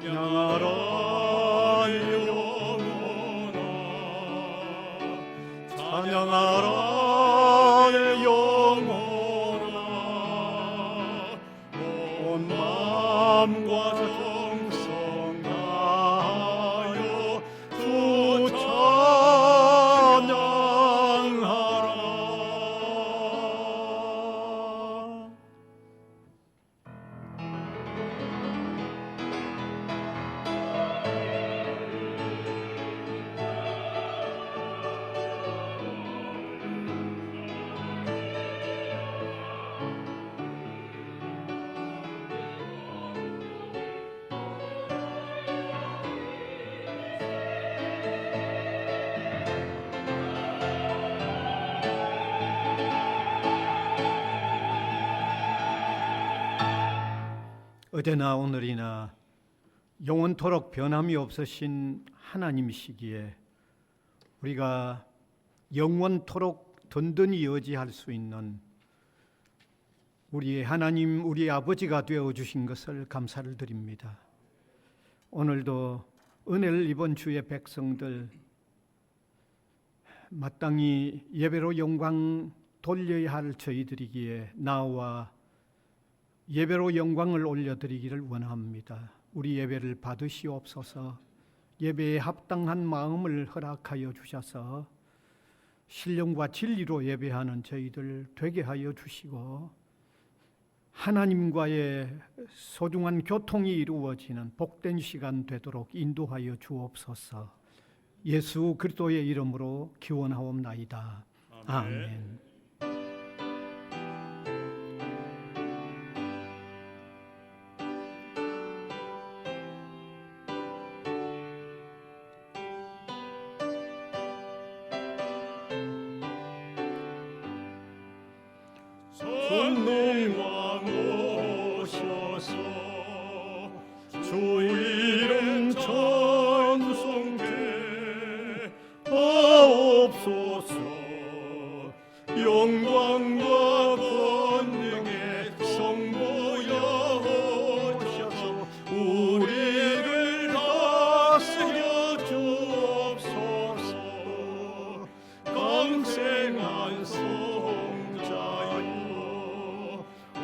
찬양하라 영혼아, 찬양하라 영혼아, 온 마음과 정성 다하여 주 찬양하라. 어제나 오늘이나 영원토록 변함이 없으신 하나님이시기에 우리가 영원토록 든든히 의지할 수 있는 우리의 하나님, 우리 아버지가 되어주신 것을 감사를 드립니다. 오늘도 은혜를 입은 주의 백성들, 마땅히 예배로 영광 돌려야 할 저희들이기에 나와 예배로 영광을 올려드리기를 원합니다. 우리 예배를 받으시옵소서. 예배에 합당한 마음을 허락하여 주셔서 신령과 진리로 예배하는 저희들 되게 하여 주시고 하나님과의 소중한 교통이 이루어지는 복된 시간 되도록 인도하여 주옵소서. 예수 그리스도의 이름으로 기원하옵나이다. 아멘. 선능왕 오셔서 주 이름 찬송해 하옵소서. 영광과 권능의 성부여 오셔서 우리를 다스려 주옵소서. 강생한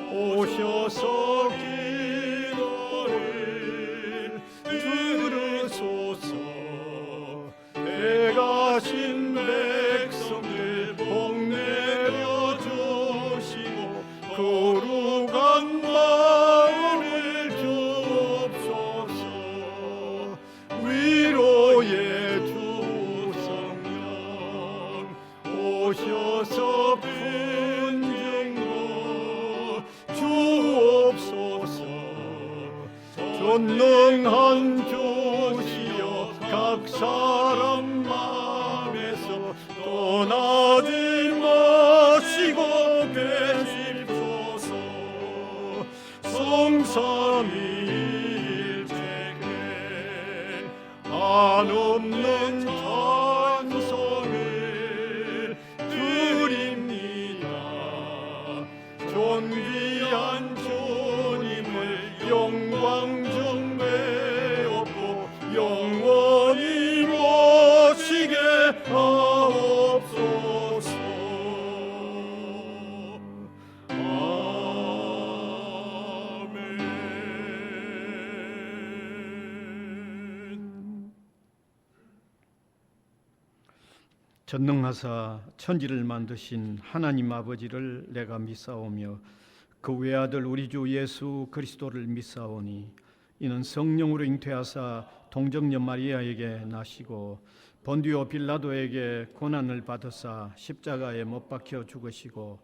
오셔서 기도를 들으소서. 배가신 백성들 복내려 주시고 거룩한 마음을 주옵소서. 위로의 주 성령 오셔서 전능한 주시여 각 사람 마음에서 떠나지 마시고 계십소서. 성삼위일체에 한없는 찬송을 드립니다. 존귀한 주님을 영광 영원히 모시게 하옵소서. 아멘. 전능하사 천지를 만드신 하나님 아버지를 내가 믿사오며 그 외아들 우리 주 예수 그리스도를 믿사오니 이는 성령으로 잉태하사 동정녀 마리아에게 나시고 본디오 빌라도에게 고난을 받으사 십자가에 못 박혀 죽으시고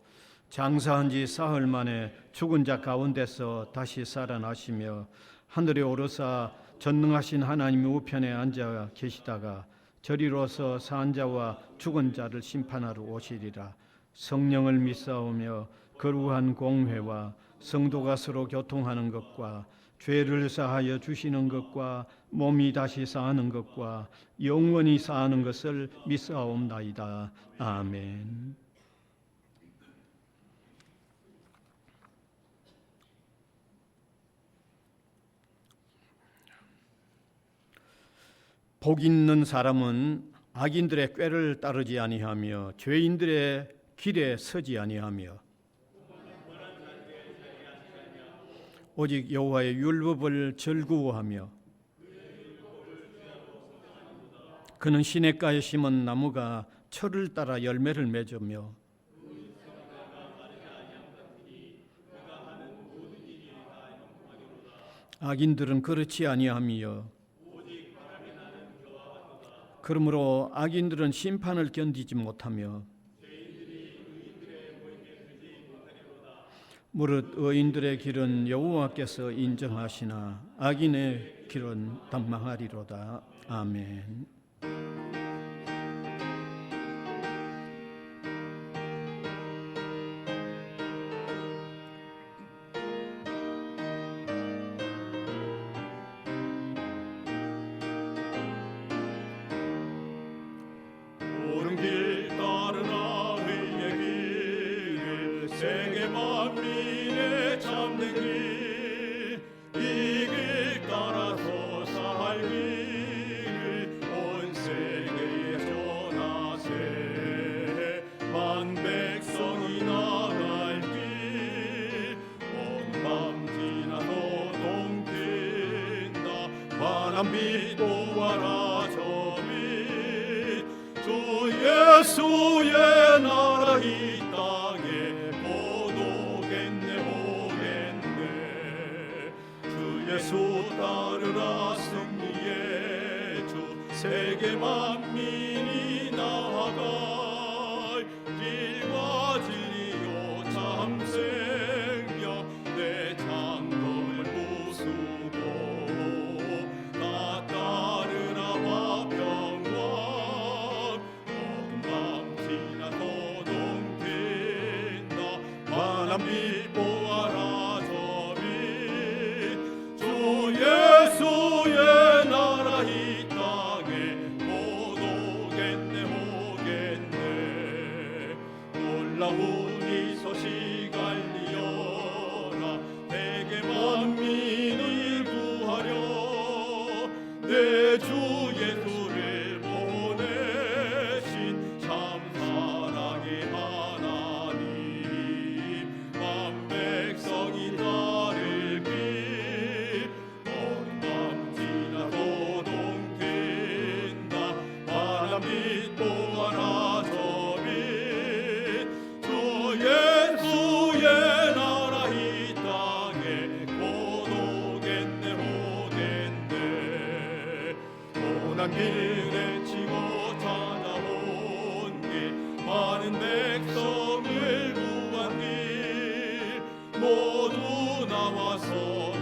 장사한 지 사흘 만에 죽은 자 가운데서 다시 살아나시며 하늘에 오르사 전능하신 하나님 우편에 앉아 계시다가 저리로서 산 자와 죽은 자를 심판하러 오시리라. 성령을 믿사오며 거룩한 공회와 성도가 서로 교통하는 것과 죄를 사하여 주시는 것과 몸이 다시 사는 것과 영원히 사는 것을 믿사옵나이다. 아멘. 복 있는 사람은 악인들의 꾀를 따르지 아니하며 죄인들의 길에 서지 아니하며 오직 여호와의 율법을 즐거워하며 그는 시냇가에 심은 나무가 철을 따라 열매를 맺으며 악인들은 그렇지 아니하며 그러므로 악인들은 심판을 견디지 못하며 무릇 의인들의 길은 여호와께서 인정하시나 악인의 길은 단망하리로다. 아멘. 옳은 길 따르나 의의 길을 세계 만민의 참된 길, 이 길 따라서 살 길을 온 세계에 전하세. 만 백성이 나갈 길, 온 밤 지나도 동튼다. 환한 빛 보아라 저 빛, 주 예수의 나라 이 땅에 곧 오겠네 오겠네. 주 예수 따르라 승리의 주, 세계 만민이 나아가 길과 진리요 참 생명, 내 장검을 부수고 나 따르라 화평왕. 어두운 밤 지나도 동튼다. 환한 빛 보아라 저 빛, 주 예수의 나라 이 땅에 곧 오겠네 오겠네. 놀라운 이 소식 알리어라. 대개 만민을 구하려 내 주 예수를 보내신 참 사랑의 하나님. 만 백성이 따를 길, 어두운 밤 지나도 동튼다. 환한 빛 보아라 저 빛, 주 예수의 나라 이 땅에 곧 오겠네 오겠네. 고난 길에 치고 찾아온 길, 많은 백성을 구한 길, 모두 나와서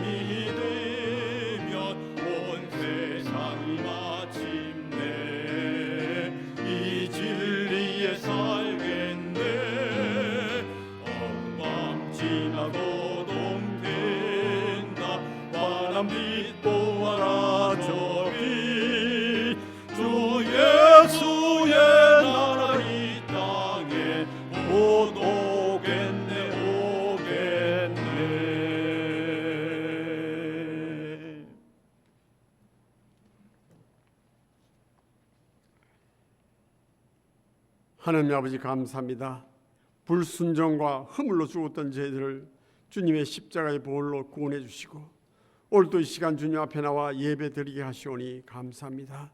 믿으면 온 세상이 마침내 이 진리에 살겠네. 어두운 밤 지나도 동튼다. 환한 빛 보아라 저 빛, 주 예수의 나라 이 땅에 곧 오겠네 오겠네. 하나님 아버지 감사합니다. 불순종과 허물로 죽었던 저희들을 주님의 십자가의 보혈로 구원해 주시고 오늘도 이 시간 주님 앞에 나와 예배 드리게 하시오니 감사합니다.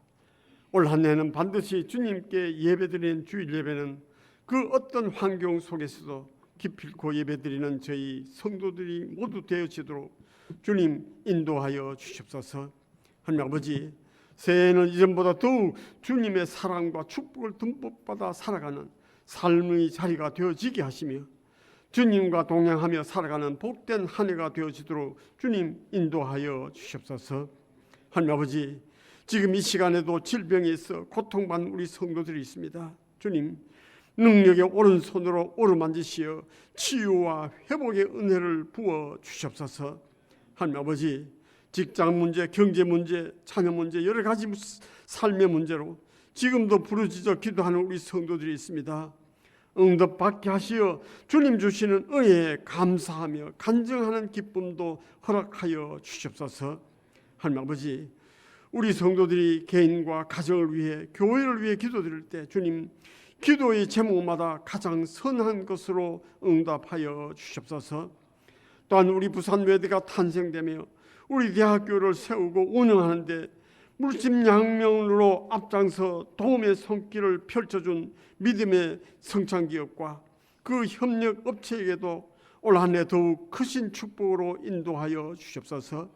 올 한 해는 반드시 주님께 예배 드리는 주일 예배는 그 어떤 환경 속에서도 기필코 예배 드리는 저희 성도들이 모두 되어지도록 주님 인도하여 주시옵소서. 하나님 아버지, 새해에는 이전보다 더욱 주님의 사랑과 축복을 듬뿍 받아 살아가는 삶의 자리가 되어지게 하시며 주님과 동행하며 살아가는 복된 한 해가 되어지도록 주님 인도하여 주시옵소서. 하나님 아버지, 지금 이 시간에도 질병에 있어 고통받는 우리 성도들이 있습니다. 주님, 능력의 오른손으로 오르만지시어 치유와 회복의 은혜를 부어 주시옵소서. 하나님 아버지, 직장 문제, 경제 문제, 자녀 문제, 여러 가지 삶의 문제로 지금도 부르짖어 기도하는 우리 성도들이 있습니다. 응답받게 하시어 주님 주시는 은혜에 감사하며 간증하는 기쁨도 허락하여 주시옵소서. 하나님 아버지, 우리 성도들이 개인과 가정을 위해, 교회를 위해 기도드릴 때 주님, 기도의 제목마다 가장 선한 것으로 응답하여 주시옵소서. 또한 우리 부산 외대가 탄생되며 우리 대학교를 세우고 운영하는데 물심양면으로 앞장서 도움의 손길을 펼쳐준 믿음의 성창기업과 그 협력 업체에게도 올 한 해 더욱 크신 축복으로 인도하여 주시옵소서.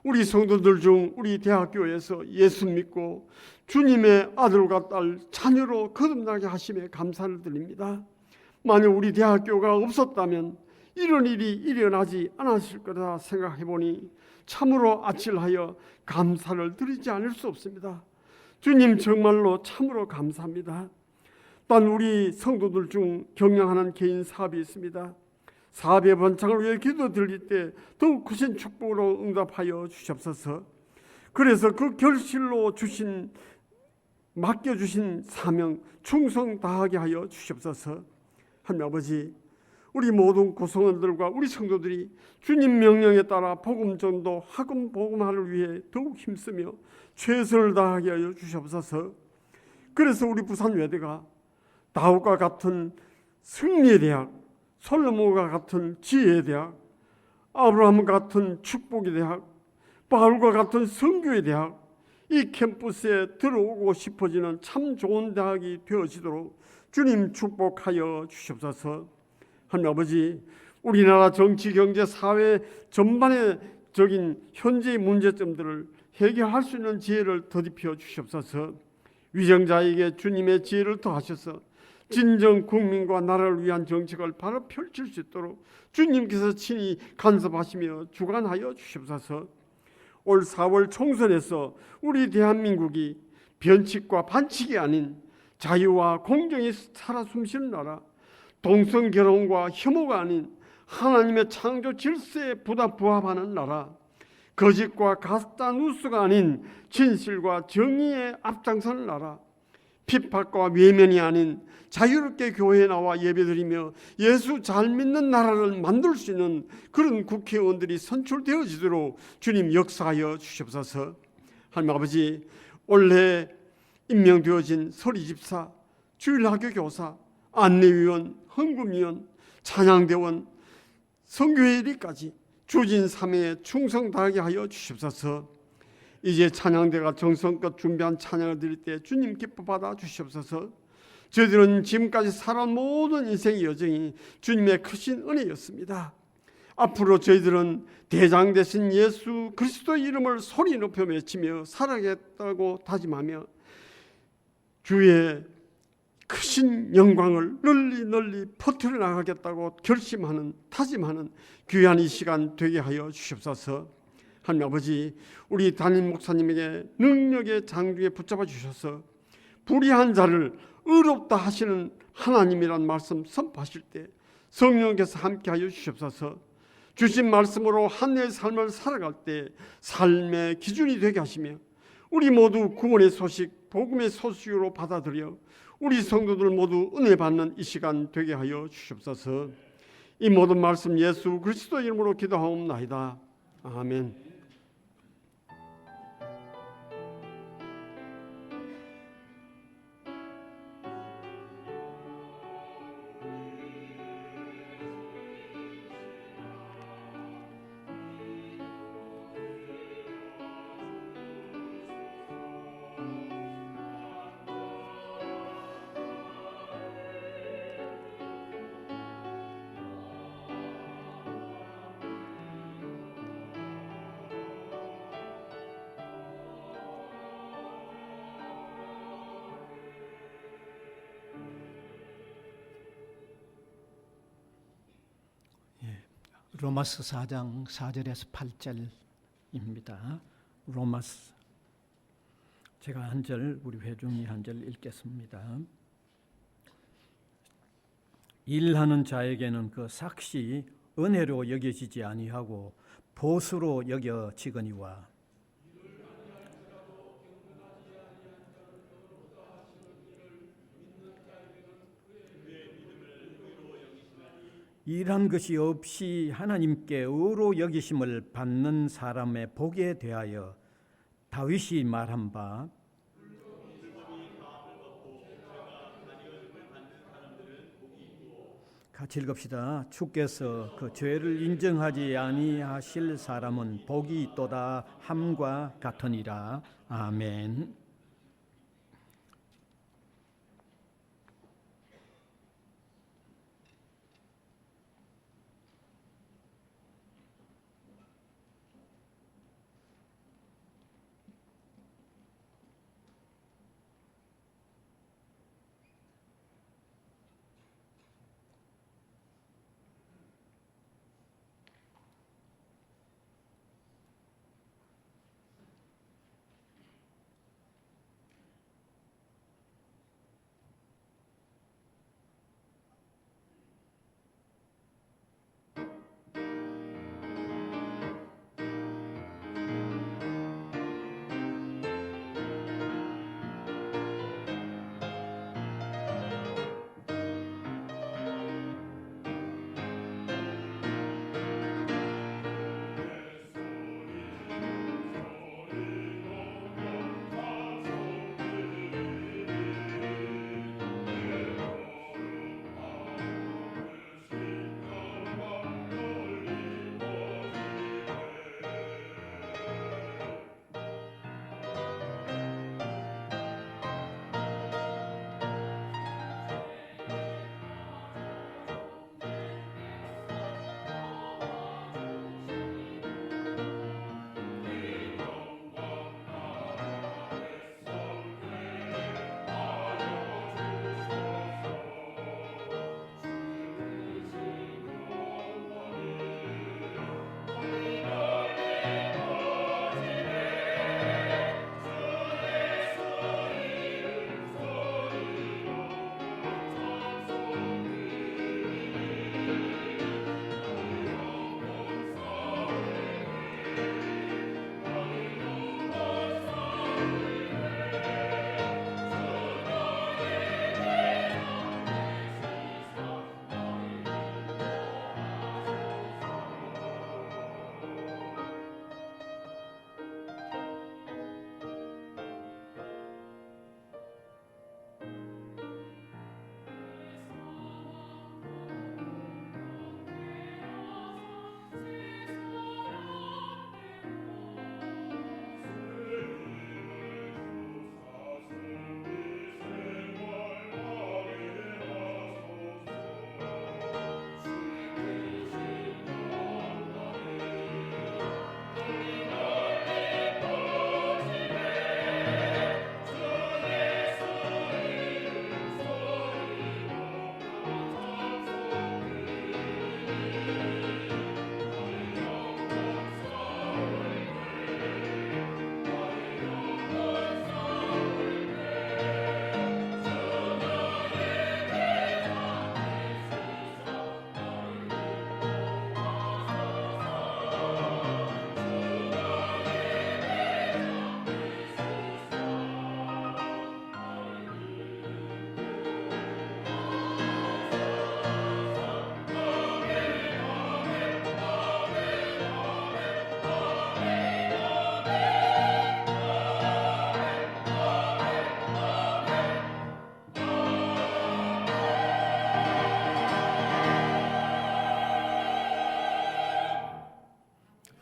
우리 성도들 중 우리 대학교에서 예수 믿고 주님의 아들과 딸 자녀로 거듭나게 하심에 감사를 드립니다. 만약 우리 대학교가 없었다면 이런 일이 일어나지 않았을 거라 생각해 보니 참으로 아찔하여 감사를 드리지 않을 수 없습니다. 주님 정말로 참으로 감사합니다. 단 우리 성도들 중 경영하는 개인 사업이 있습니다. 사업의 번창을 위해 기도 드릴 때 더욱 크신 축복으로 응답하여 주시옵소서. 그래서 그 결실로 맡겨주신 사명 충성 다하게 하여 주시옵소서. 하나님 아버지, 우리 모든 구성원들과 우리 성도들이 주님 명령에 따라 복음 전도, 학음 복음화를 위해 더욱 힘쓰며 최선을 다하게 하여 주시옵소서. 그래서 우리 부산 외대가 다윗과 같은 승리의 대학, 솔로몬과 같은 지혜의 대학, 아브라함과 같은 축복의 대학, 바울과 같은 선교의 대학, 이 캠퍼스에 들어오고 싶어지는 참 좋은 대학이 되어지도록 주님 축복하여 주시옵소서. 하나님 아버지, 우리나라 정치, 경제, 사회 전반의 현재의 문제점들을 해결할 수 있는 지혜를 더딥혀 주시옵소서. 위정자에게 주님의 지혜를 더하셔서 진정 국민과 나라를 위한 정책을 바로 펼칠 수 있도록 주님께서 친히 간섭하시며 주관하여 주시옵소서. 올 4월 총선에서 우리 대한민국이 변칙과 반칙이 아닌 자유와 공정이 살아 숨쉬는 나라, 동성결혼과 혐오가 아닌 하나님의 창조 질서에 부합하는 나라, 거짓과 가짜 뉴스가 아닌 진실과 정의에 앞장서는 나라, 핍박과 외면이 아닌 자유롭게 교회에 나와 예배드리며 예수 잘 믿는 나라를 만들 수 있는 그런 국회의원들이 선출되어지도록 주님 역사하여 주시옵소서. 하나님 아버지, 올해 임명되어진 서리집사, 주일학교 교사, 안내위원, 헌금위원, 찬양대원, 선교회의까지 주진 3회에 충성 다하게 하여 주시옵소서. 이제 찬양대가 정성껏 준비한 찬양을 드릴 때 주님 기뻐 받아 주시옵소서. 저희들은 지금까지 살아온 모든 인생의 여정이 주님의 크신 은혜였습니다. 앞으로 저희들은 대장 되신 예수 그리스도의 이름을 소리 높여 외치며 살아가겠다고 다짐하며 주의 크신 영광을 널리 퍼뜨려 나가겠다고 다짐하는 귀한 이 시간 되게 하여 주시옵소서. 하나님 아버지, 우리 담임 목사님에게 능력의 장중에 붙잡아 주셔서 불의한 자를 의롭다 하시는 하나님이란 말씀 선포하실 때 성령께서 함께하여 주시옵소서. 주신 말씀으로 한 해의 삶을 살아갈 때 삶의 기준이 되게 하시며 우리 모두 구원의 소식, 복음의 소식으로 받아들여 우리 성도들 모두 은혜 받는 이 시간 되게 하여 주시옵소서. 이 모든 말씀 예수 그리스도 이름으로 기도하옵나이다. 아멘. 로마서 4장 4절에서 8절입니다. 로마서, 제가 한 절, 우리 회중이 한 절 읽겠습니다. 일하는 자에게는 그 삭시 은혜로 여겨지지 아니하고 보수로 여겨지거니와 일한 것이 없이 하나님께 의로 여기심을 받는 사람의 복에 대하여 다윗이 말한 바 같이 읽읍시다. 주께서 그 죄를 인정하지 아니하실 사람은 복이 있도다 함과 같으니라. 아멘.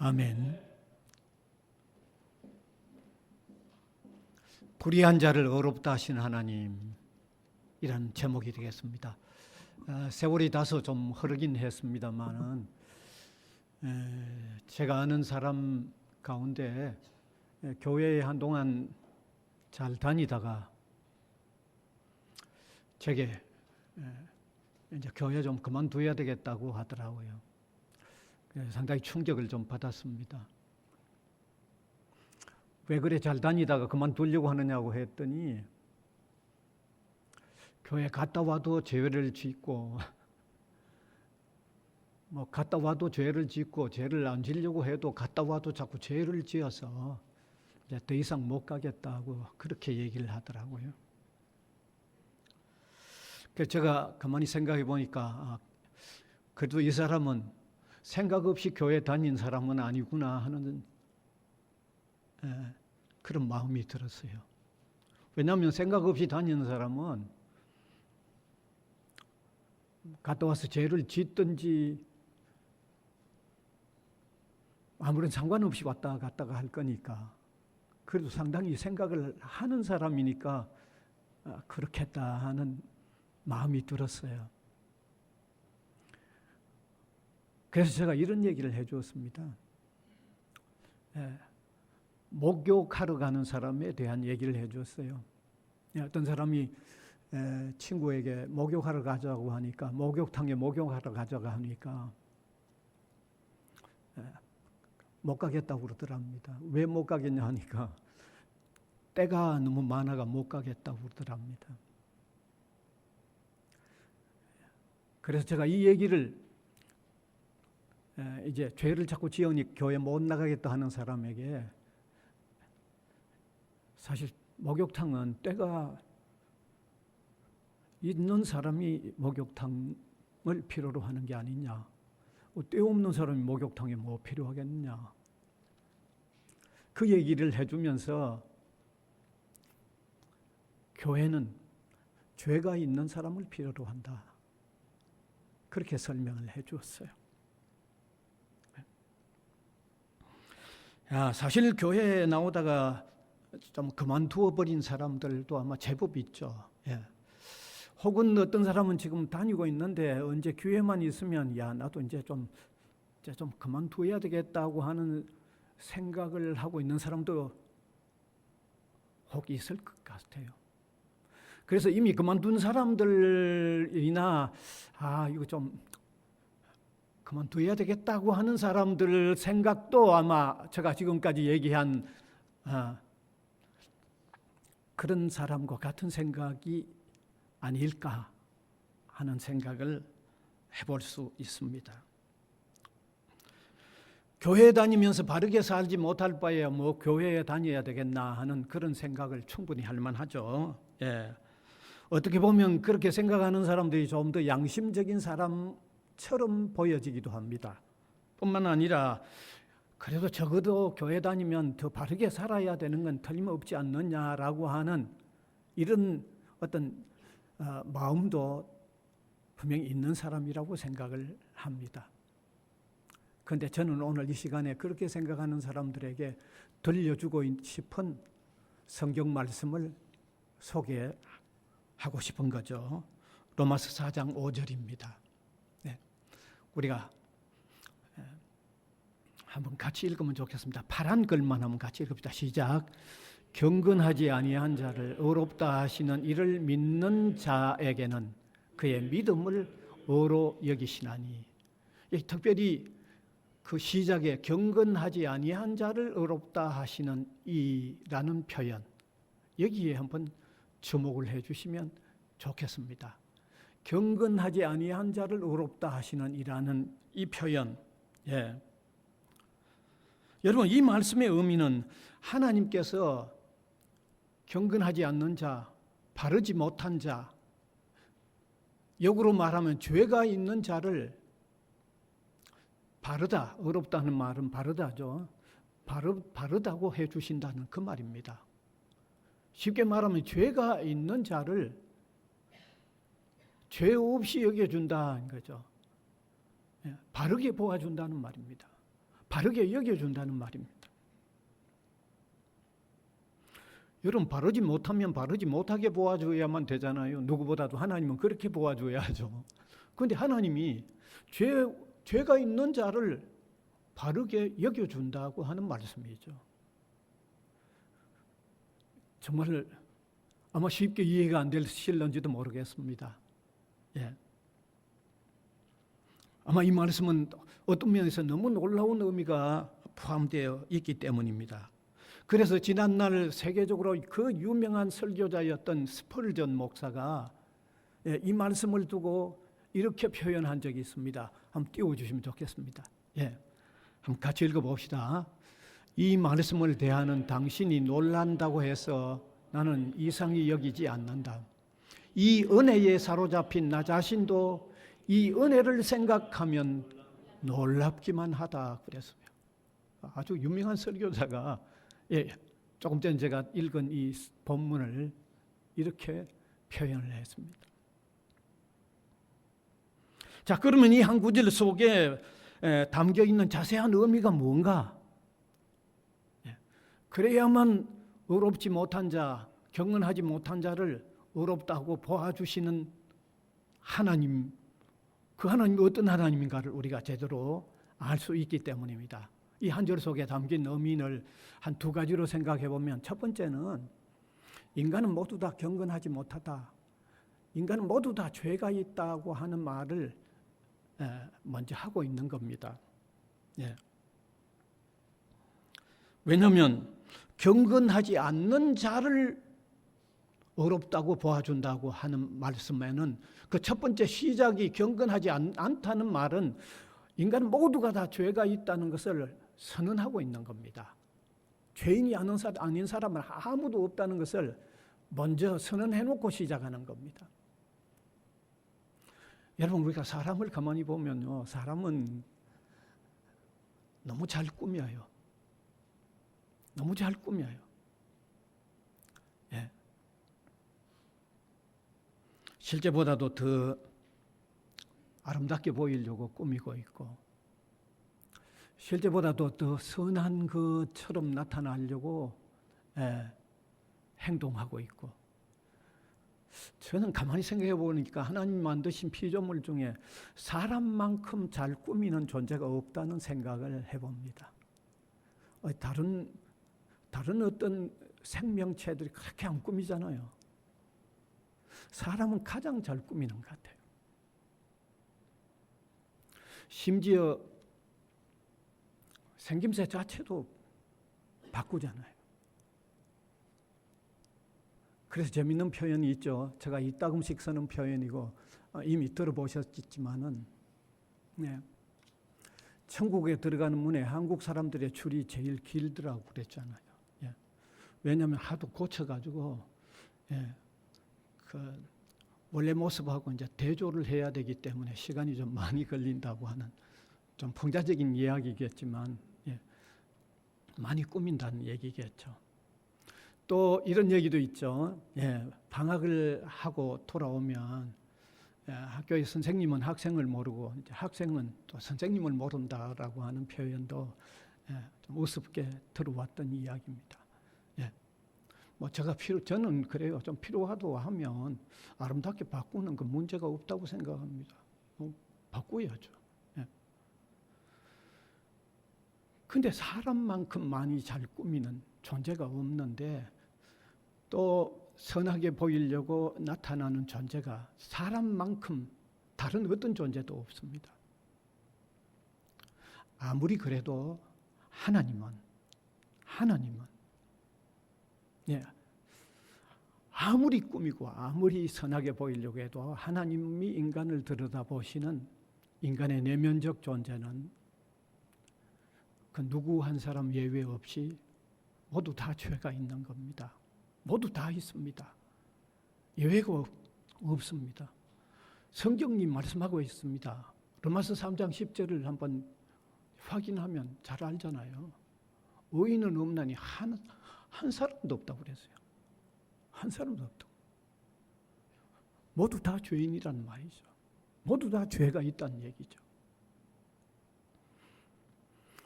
아멘. 불의한 자를 의롭다 하신 하나님, 이란 제목이 되겠습니다. 세월이 다소 좀 흐르긴 했습니다만은 제가 아는 사람 가운데 교회에 한동안 잘 다니다가 제게 이제 교회 좀 그만둬야 되겠다고 하더라고요. 상당히 충격을 좀 받았습니다. 왜 그래 잘 다니다가 그만두려고 하느냐고 했더니 교회 갔다 와도 죄를 짓고 뭐 갔다 와도 죄를 짓고 죄를 안 지려고 해도 갔다 와도 자꾸 죄를 지어서 이제 더 이상 못 가겠다고 그렇게 얘기를 하더라고요. 그래서 제가 가만히 생각해 보니까 그래도 이 사람은 생각 없이 교회 다닌 사람은 아니구나 하는 그런 마음이 들었어요. 왜냐하면 생각 없이 다니는 사람은 갔다 와서 죄를 짓든지 아무런 상관없이 왔다 갔다가 할 거니까, 그래도 상당히 생각을 하는 사람이니까 그렇겠다 하는 마음이 들었어요. 그래서 제가 이런 얘기를 해 주었습니다. 목욕하러 가는 사람에 대한 얘기를 해 주었어요. 어떤 사람이 친구에게 목욕하러 가자고 하니까, 목욕탕에 목욕하러 가자고 하니까 못 가겠다고 그러더랍니다. 왜 못 가겠냐 하니까 때가 너무 많아가 못 가겠다고 그러더랍니다. 그래서 제가 이 얘기를 이제 죄를 자꾸 지으니 교회 못 나가겠다 하는 사람에게, 사실 목욕탕은 때가 있는 사람이 목욕탕을 필요로 하는 게 아니냐, 때 없는 사람이 목욕탕에 뭐 필요하겠느냐, 그 얘기를 해주면서 교회는 죄가 있는 사람을 필요로 한다, 그렇게 설명을 해 주었어요. 사실 교회에 나오다가 좀 그만두어 버린 사람들도 아마 제법 있죠. 혹은 어떤 사람은 지금 다니고 있는데 언제 기회만 있으면 나도 이제 좀 그만둬야 되겠다고 하는 생각을 하고 있는 사람도 혹 있을 것 같아요. 그래서 이미 그만둔 사람들이나 이거 좀 그만둬야 되겠다고 하는 사람들 생각도 아마 제가 지금까지 얘기한 그런 사람과 같은 생각이 아닐까 하는 생각을 해볼 수 있습니다. 교회에 다니면서 바르게 살지 못할 바에야 뭐 교회에 다녀야 되겠나 하는 그런 생각을 충분히 할 만하죠. 어떻게 보면 그렇게 생각하는 사람들이 좀 더 양심적인 사람처럼 보여지기도 합니다. 뿐만 아니라 그래도 적어도 교회 다니면 더 바르게 살아야 되는 건 틀림없지 않느냐라고 하는 이런 어떤 마음도 분명히 있는 사람이라고 생각을 합니다. 그런데 저는 오늘 이 시간에 그렇게 생각하는 사람들에게 들려주고 싶은 성경 말씀을 소개하고 싶은 거죠. 로마서 4장 5절입니다. 우리가 한번 같이 읽으면 좋겠습니다. 파란 글만 한번 같이 읽읍시다. 시작. 경건하지 아니한 자를 의롭다 하시는 이를 믿는 자에게는 그의 믿음을 의로 여기시나니. 특별히 그 시작에 경건하지 아니한 자를 의롭다 하시는 이라는 표현, 여기에 한번 주목을 해 주시면 좋겠습니다. 경건하지 아니한 자를 의롭다 하시는 이라는 이 표현, 여러분, 이 말씀의 의미는 하나님께서 경건하지 않는 자, 바르지 못한 자, 역으로 말하면 죄가 있는 자를 바르다, 의롭다는 말은 바르다죠. 바르다고 해 주신다는 그 말입니다. 쉽게 말하면 죄가 있는 자를 죄 없이 여겨준다는 거죠. 바르게 보아준다는 말입니다. 바르게 여겨준다는 말입니다. 여러분, 바르지 못하면 바르지 못하게 보아줘야만 되잖아요. 누구보다도 하나님은 그렇게 보아줘야죠. 그런데 하나님이 죄가 있는 자를 바르게 여겨준다고 하는 말씀이죠. 정말 아마 쉽게 이해가 안 되실런지도 모르겠습니다. 아마 이 말씀은 어떤 면에서 너무 놀라운 의미가 포함되어 있기 때문입니다. 그래서 지난날 세계적으로 그 유명한 설교자였던 스펄전 목사가 이 말씀을 두고 이렇게 표현한 적이 있습니다. 한번 띄워주시면 좋겠습니다. 한번 같이 읽어봅시다. 이 말씀을 대하는 당신이 놀란다고 해서 나는 이상히 여기지 않는다. 이 은혜에 사로잡힌 나 자신도 이 은혜를 생각하면 놀랍기만 하다 그랬어요. 아주 유명한 설교자가 조금 전에 제가 읽은 이 본문을 이렇게 표현을 했습니다. 자, 그러면 이 한 구절 속에 담겨 있는 자세한 의미가 뭔가? 그래야만 의롭지 못한 자, 경건하지 못한 자를 의롭다고 보아주시는 하나님, 그 하나님이 어떤 하나님인가를 우리가 제대로 알 수 있기 때문입니다. 이 한 절 속에 담긴 의미를 한 두 가지로 생각해 보면, 첫 번째는 인간은 모두 다 경건하지 못하다, 인간은 모두 다 죄가 있다고 하는 말을 먼저 하고 있는 겁니다. 왜냐하면 경건하지 않는 자를 의롭다고 보아준다고 하는 말씀에는 그 첫 번째 시작이 경건하지 않다는 말은 인간 모두가 다 죄가 있다는 것을 선언하고 있는 겁니다. 죄인이 아닌 사람은 아무도 없다는 것을 먼저 선언해놓고 시작하는 겁니다. 여러분, 우리가 사람을 가만히 보면요, 사람은 너무 잘 꾸며요. 너무 잘 꾸며요. 실제보다도 더 아름답게 보이려고 꾸미고 있고, 실제보다도 더 선한 것처럼 나타나려고 행동하고 있고, 저는 가만히 생각해 보니까 하나님 만드신 피조물 중에 사람만큼 잘 꾸미는 존재가 없다는 생각을 해봅니다. 다른 어떤 생명체들이 그렇게 안 꾸미잖아요. 사람은 가장 잘 꾸미는 것 같아요. 심지어 생김새 자체도 바꾸잖아요. 그래서 재밌는 표현이 있죠. 제가 이따금씩 쓰는 표현이고 이미 들어보셨지만은, 천국에 들어가는 문에 한국 사람들의 줄이 제일 길더라고 그랬잖아요. 왜냐하면 하도 고쳐가지고 그 원래 모습하고 이제 대조를 해야 되기 때문에 시간이 좀 많이 걸린다고 하는 좀 풍자적인 이야기겠지만, 많이 꾸민다는 얘기겠죠. 또 이런 얘기도 있죠. 방학을 하고 돌아오면 학교의 선생님은 학생을 모르고 이제 학생은 또 선생님을 모른다라고 하는 표현도 좀 우습게 들어왔던 이야기입니다. 뭐 저는 그래요. 좀 필요하다고 하면 아름답게 바꾸는 건 문제가 없다고 생각합니다. 바꾸어야죠. 근데 사람만큼 많이 잘 꾸미는 존재가 없는데, 또 선하게 보이려고 나타나는 존재가 사람만큼 다른 어떤 존재도 없습니다. 아무리 그래도 하나님은 아무리 꾸미고 아무리 선하게 보이려고 해도 하나님이 인간을 들여다보시는 인간의 내면적 존재는 그 누구 한 사람 예외 없이 모두 다 죄가 있는 겁니다. 모두 다 있습니다. 예외가 없습니다. 성경이 말씀하고 있습니다. 로마서 3장 10절을 한번 확인하면 잘 알잖아요. 의인은 없나니 한 사람도 없다고 그랬어요. 한 사람도 없다고. 모두 다 죄인이라는 말이죠. 모두 다 죄가 있다는 얘기죠.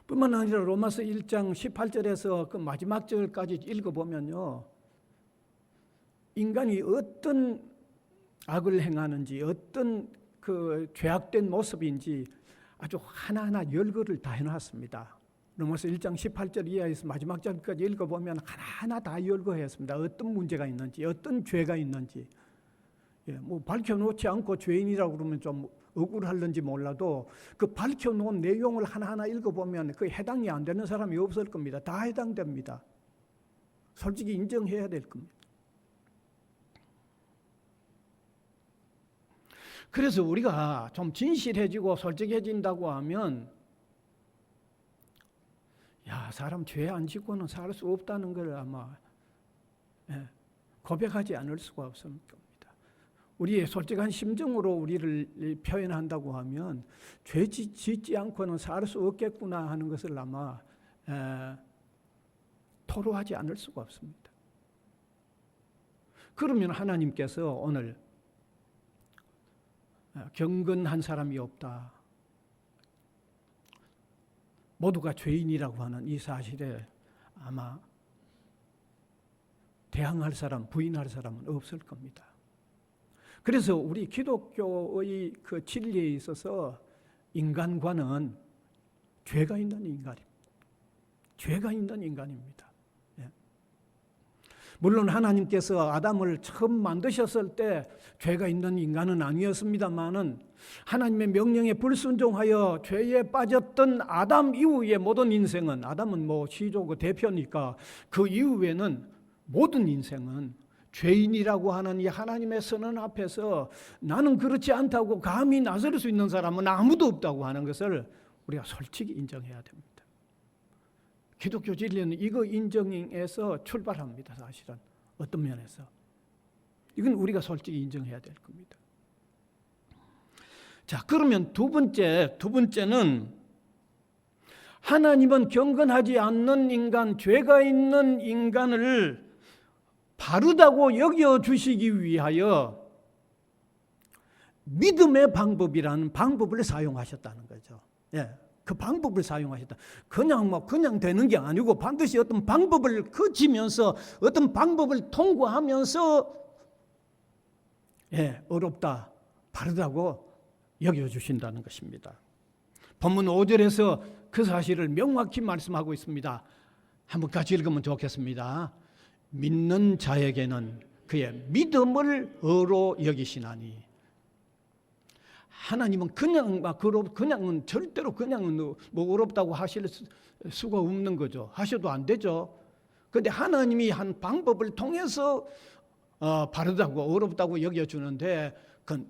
뿐만 아니라 로마서 1장 18절에서 그 마지막 절까지 읽어보면요, 인간이 어떤 악을 행하는지, 어떤 그 죄악된 모습인지 아주 하나하나 열거를 다 해놨습니다. 로마서 1장 18절 이하에서 마지막 절까지 읽어보면 하나하나 다 열거했습니다. 어떤 문제가 있는지, 어떤 죄가 있는지. 뭐 밝혀놓지 않고 죄인이라고 그러면 좀 억울할는지 몰라도 그 밝혀놓은 내용을 하나하나 읽어보면 그 해당이 안 되는 사람이 없을 겁니다. 다 해당됩니다. 솔직히 인정해야 될 겁니다. 그래서 우리가 좀 진실해지고 솔직해진다고 하면, 사람 죄 안 짓고는 살 수 없다는 걸 아마 고백하지 않을 수가 없을 겁니다. 우리의 솔직한 심정으로 우리를 표현한다고 하면 죄 짓지 않고는 살 수 없겠구나 하는 것을 아마 토로하지 않을 수가 없습니다. 그러면 하나님께서 오늘 경건한 사람이 없다, 모두가 죄인이라고 하는 이 사실에 아마 대항할 사람, 부인할 사람은 없을 겁니다. 그래서 우리 기독교의 그 진리에 있어서 인간과는 죄가 있는 인간입니다. 죄가 있는 인간입니다. 예. 물론 하나님께서 아담을 처음 만드셨을 때 죄가 있는 인간은 아니었습니다만은 하나님의 명령에 불순종하여 죄에 빠졌던 아담 이후의 모든 인생은, 아담은 뭐 시조 대표니까 그 이후에는 모든 인생은 죄인이라고 하는 이 하나님의 선언 앞에서 나는 그렇지 않다고 감히 나설 수 있는 사람은 아무도 없다고 하는 것을 우리가 솔직히 인정해야 됩니다. 기독교 진리는 이거 인정에서 출발합니다. 사실은 어떤 면에서 이건 우리가 솔직히 인정해야 될 겁니다. 자, 그러면 두 번째는 하나님은 경건하지 않는 인간, 죄가 있는 인간을 바르다고 여겨주시기 위하여 믿음의 방법이라는 방법을 사용하셨다는 거죠. 예, 그 방법을 사용하셨다. 그냥 되는 게 아니고 반드시 어떤 방법을 거치면서 어떤 방법을 통과하면서 어렵다, 바르다고 여겨주신다는 것입니다. 본문 5절에서 그 사실을 명확히 말씀하고 있습니다. 한번 같이 읽으면 좋겠습니다. 믿는 자에게는 그의 믿음을 의로 여기시나니. 하나님은 그냥 절대로 그냥 뭐 어렵다고 하실 수가 없는 거죠. 하셔도 안 되죠. 그런데 하나님이 한 방법을 통해서 바르다고 어렵다고 여겨주는데 그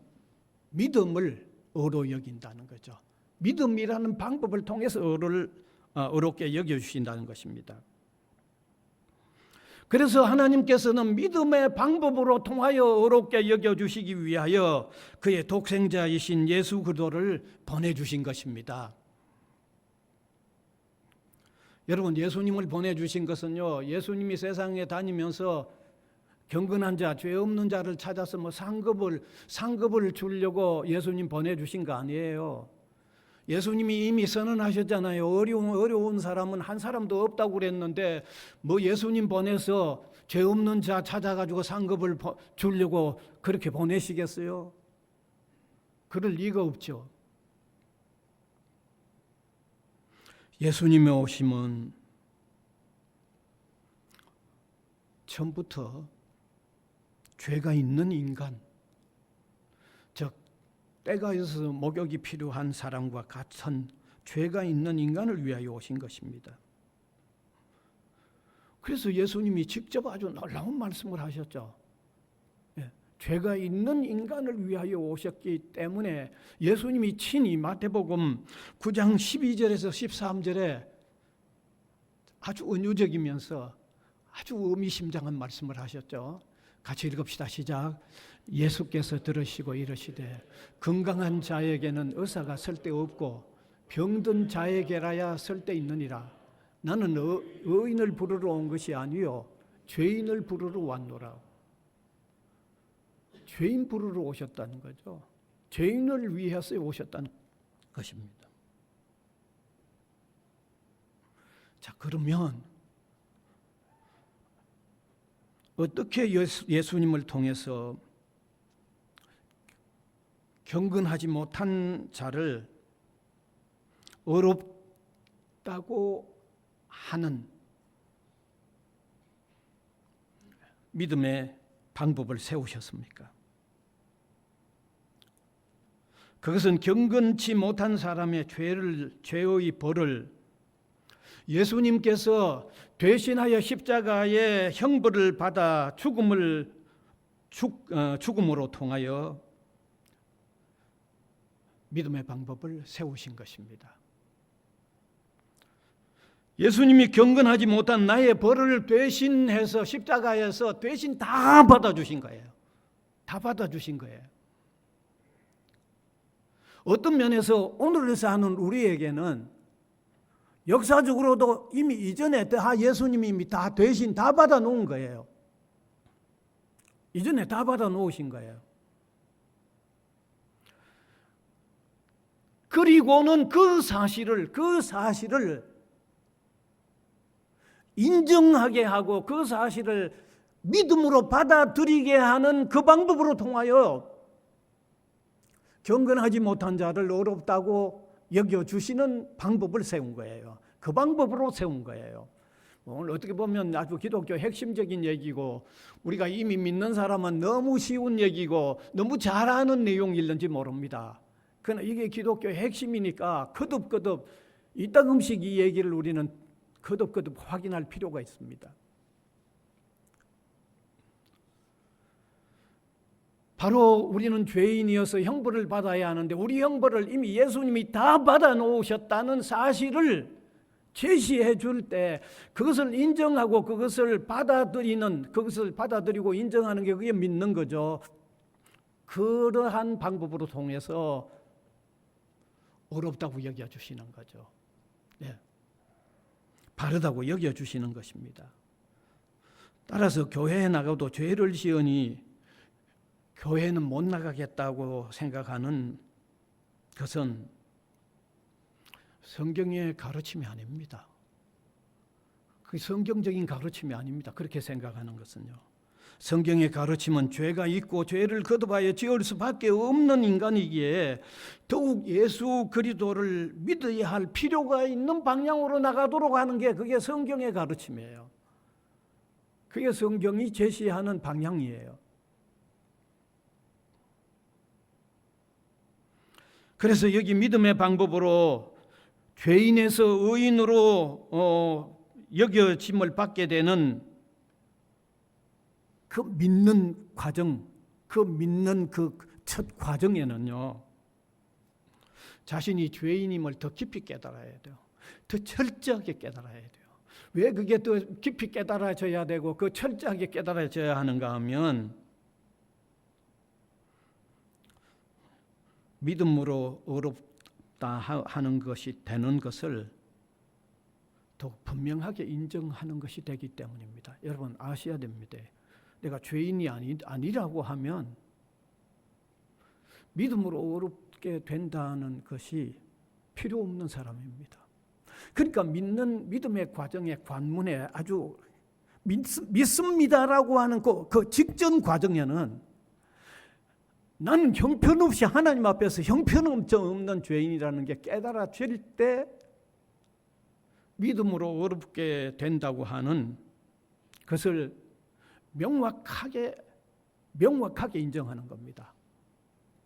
믿음을 의로 여긴다는 거죠. 믿음이라는 방법을 통해서 의롭게 여겨주신다는 것입니다. 그래서 하나님께서는 믿음의 방법으로 통하여 의롭게 여겨주시기 위하여 그의 독생자이신 예수 그리스도를 보내주신 것입니다. 여러분, 예수님을 보내주신 것은요, 예수님이 세상에 다니면서 경건한 자, 죄 없는 자를 찾아서 뭐 상급을 주려고 예수님 보내주신 거 아니에요. 예수님이 이미 선언하셨잖아요. 어려운 사람은 한 사람도 없다고 그랬는데 뭐 예수님 보내서 죄 없는 자 찾아가지고 상급을 주려고 그렇게 보내시겠어요? 그럴 리가 없죠. 예수님의 오심은 처음부터 죄가 있는 인간, 즉 때가 있어서 목욕이 필요한 사람과 같은 죄가 있는 인간을 위하여 오신 것입니다. 그래서 예수님이 직접 아주 놀라운 말씀을 하셨죠. 죄가 있는 인간을 위하여 오셨기 때문에 예수님이 친히 마태복음 9장 12절에서 13절에 아주 은유적이면서 아주 의미심장한 말씀을 하셨죠. 같이 읽읍시다. 시작. 예수께서 들으시고 이르시되 건강한 자에게는 의사가 쓸데없고 병든 자에게라야 쓸데있느니라. 나는 의인을 부르러 온 것이 아니요 죄인을 부르러 왔노라. 죄인 부르러 오셨다는 거죠. 죄인을 위해서 오셨다는 것입니다. 자, 그러면 어떻게 예수님을 통해서 경건하지 못한 자를 어렵다고 하는 믿음의 방법을 세우셨습니까? 그것은 경건치 못한 사람의 죄의 벌을 예수님께서 대신하여 십자가의 형벌을 받아 죽음으로 통하여 믿음의 방법을 세우신 것입니다. 예수님이 경건하지 못한 나의 벌을 대신해서 십자가에서 대신 다 받아주신 거예요. 다 받아주신 거예요. 어떤 면에서 오늘을 사는 우리에게는 역사적으로도 이미 이전에 다 예수님이 이미 다 대신 다 받아 놓은 거예요. 이전에 다 받아 놓으신 거예요. 그리고는 그 사실을 인정하게 하고 그 사실을 믿음으로 받아들이게 하는 그 방법으로 통하여 경건하지 못한 자를 어렵다고 여겨주시는 방법을 세운 거예요. 그 방법으로 세운 거예요. 오늘 어떻게 보면 아주 기독교 핵심적인 얘기고 우리가 이미 믿는 사람은 너무 쉬운 얘기고 너무 잘 아는 내용일는지 모릅니다. 그러나 이게 기독교의 핵심이니까 거듭거듭 이따금씩 이 얘기를 우리는 거듭거듭 확인할 필요가 있습니다. 바로 우리는 죄인이어서 형벌을 받아야 하는데 우리 형벌을 이미 예수님이 다 받아 놓으셨다는 사실을 제시해 줄 때 그것을 인정하고 그것을 받아들이고 인정하는 게 그게 믿는 거죠. 그러한 방법으로 통해서 어렵다고 여겨주시는 거죠. 네. 바르다고 여겨주시는 것입니다. 따라서 교회에 나가도 죄를 지으니 교회는 못 나가겠다고 생각하는 것은 성경의 가르침이 아닙니다. 그 성경적인 가르침이 아닙니다. 그렇게 생각하는 것은요. 성경의 가르침은 죄가 있고 죄를 거듭하여 지을 수밖에 없는 인간이기에 더욱 예수 그리스도를 믿어야 할 필요가 있는 방향으로 나가도록 하는 게 그게 성경의 가르침이에요. 그게 성경이 제시하는 방향이에요. 그래서 여기 믿음의 방법으로 죄인에서 의인으로 여겨짐을 받게 되는 그 믿는 과정, 그 믿는 그 첫 과정에는요, 자신이 죄인임을 더 깊이 깨달아야 돼요. 더 철저하게 깨달아야 돼요. 왜 그게 더 깊이 깨달아져야 되고 그 철저하게 깨달아져야 하는가 하면 믿음으로 어렵다 하는 것이 되는 것을 더 분명하게 인정하는 것이 되기 때문입니다. 여러분 아셔야 됩니다. 내가 죄인이 아니라고 하면 믿음으로 어렵게 된다는 것이 필요 없는 사람입니다. 그러니까 믿음의 과정의 관문에 아주 믿습니다라고 하는 그 직전 과정에는 나는 형편없이 하나님 앞에서 형편없는 죄인이라는 게 깨달아질 때 믿음으로 어렵게 된다고 하는 것을 명확하게 인정하는 겁니다.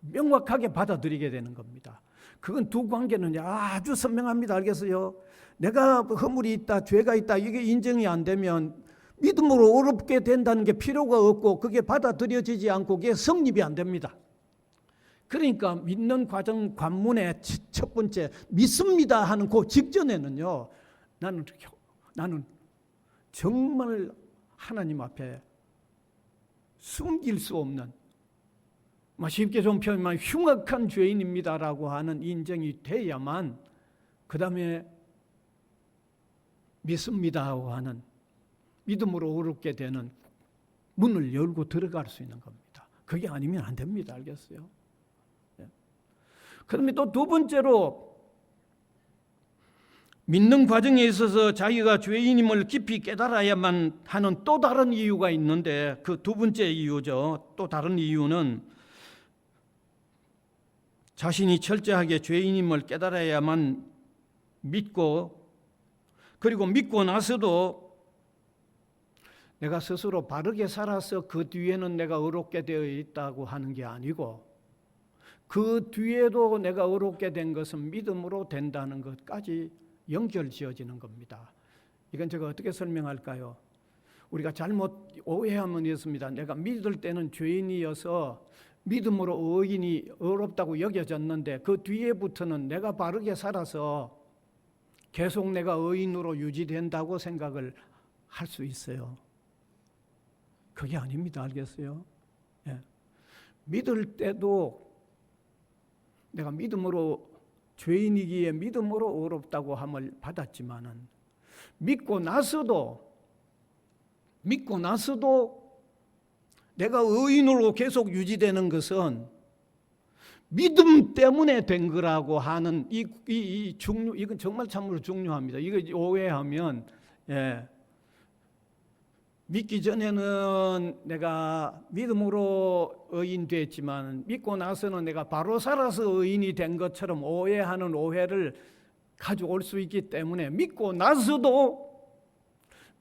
명확하게 받아들이게 되는 겁니다. 그건 두 관계는 아주 선명합니다. 알겠어요? 내가 허물이 있다, 죄가 있다, 이게 인정이 안 되면 믿음으로 어렵게 된다는 게 필요가 없고 그게 받아들여지지 않고 그게 성립이 안 됩니다. 그러니까 믿는 과정 관문의 첫 번째 믿습니다 하는 그 직전에는요, 나는 정말 하나님 앞에 숨길 수 없는, 쉽게 좀 표현하면 흉악한 죄인입니다라고 하는 인정이 돼야만 그 다음에 믿습니다라고 하는 믿음으로 어렵게 되는 문을 열고 들어갈 수 있는 겁니다. 그게 아니면 안 됩니다. 알겠어요? 그러면 또 두 번째로 믿는 과정에 있어서 자기가 죄인임을 깊이 깨달아야만 하는 또 다른 이유가 있는데 그 두 번째 이유죠. 또 다른 이유는 자신이 철저하게 죄인임을 깨달아야만 믿고, 그리고 믿고 나서도 내가 스스로 바르게 살아서 그 뒤에는 내가 의롭게 되어 있다고 하는 게 아니고 그 뒤에도 내가 의롭게 된 것은 믿음으로 된다는 것까지 연결지어지는 겁니다. 이건 제가 어떻게 설명할까요? 우리가 잘못 오해하면 이렇습니다. 내가 믿을 때는 죄인이어서 믿음으로 의인이 어렵다고 여겨졌는데 그 뒤에부터는 내가 바르게 살아서 계속 내가 의인으로 유지된다고 생각을 할 수 있어요. 그게 아닙니다. 알겠어요? 믿을 때도 내가 믿음으로 죄인이기에 믿음으로 의롭다고 함을 받았지만은 믿고 나서도 내가 의인으로 계속 유지되는 것은 믿음 때문에 된 거라고 하는 이건 정말 참으로 중요합니다. 이거 오해하면 믿기 전에는 내가 믿음으로 의인 됐지만 믿고 나서는 내가 바로 살아서 의인이 된 것처럼 오해하는 오해를 가져올 수 있기 때문에 믿고 나서도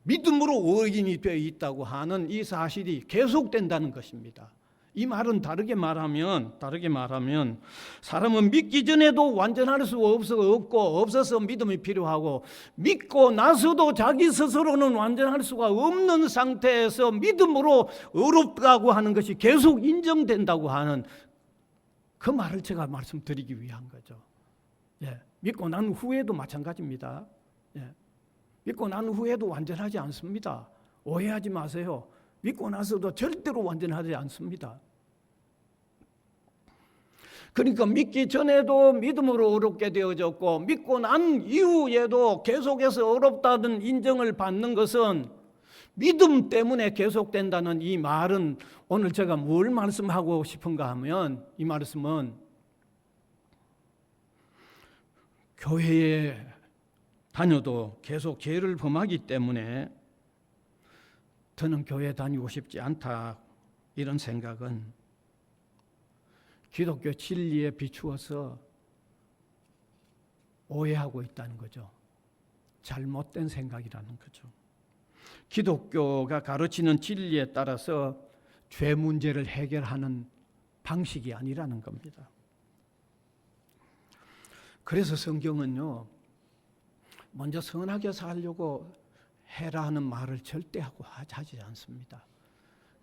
믿음으로 의인이 되어 있다고 하는 이 사실이 계속된다는 것입니다. 이 말은 다르게 말하면 사람은 믿기 전에도 완전할 수 없어서 믿음이 필요하고 믿고 나서도 자기 스스로는 완전할 수가 없는 상태에서 믿음으로 의롭다고 하는 것이 계속 인정된다고 하는 그 말을 제가 말씀드리기 위한 거죠. 믿고 난 후에도 마찬가지입니다. 믿고 난 후에도 완전하지 않습니다. 오해하지 마세요. 믿고 나서도 절대로 완전하지 않습니다. 그러니까 믿기 전에도 믿음으로 의롭게 되어졌고 믿고 난 이후에도 계속해서 의롭다는 인정을 받는 것은 믿음 때문에 계속된다는 이 말은 오늘 제가 뭘 말씀하고 싶은가 하면 이 말씀은 교회에 다녀도 계속 죄를 범하기 때문에 저는 교회 다니고 싶지 않다 이런 생각은 기독교 진리에 비추어서 오해하고 있다는 거죠. 잘못된 생각이라는 거죠. 기독교가 가르치는 진리에 따라서 죄 문제를 해결하는 방식이 아니라는 겁니다. 그래서 성경은요, 먼저 선하게 살려고 해라 하는 말을 절대 하지 않습니다.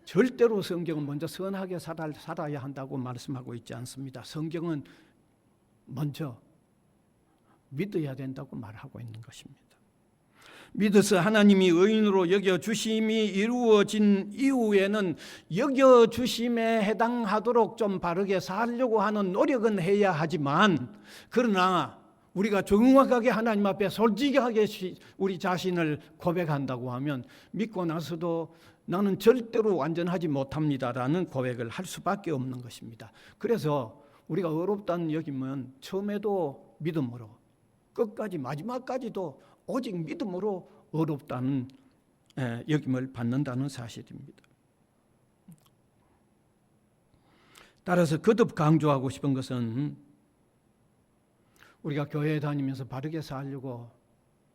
절대로 성경은 먼저 선하게 살아야 한다고 말씀하고 있지 않습니다. 성경은 먼저 믿어야 된다고 말하고 있는 것입니다. 믿어서 하나님이 의인으로 여겨주심이 이루어진 이후에는 여겨주심에 해당하도록 좀 바르게 살려고 하는 노력은 해야 하지만 그러나 우리가 정확하게 하나님 앞에 솔직하게 우리 자신을 고백한다고 하면 믿고 나서도 나는 절대로 완전하지 못합니다라는 고백을 할 수밖에 없는 것입니다. 그래서 우리가 의롭다는 여김은 처음에도 믿음으로 끝까지 마지막까지도 오직 믿음으로 의롭다는 여김을 받는다는 사실입니다. 따라서 거듭 강조하고 싶은 것은 우리가 교회에 다니면서 바르게 살려고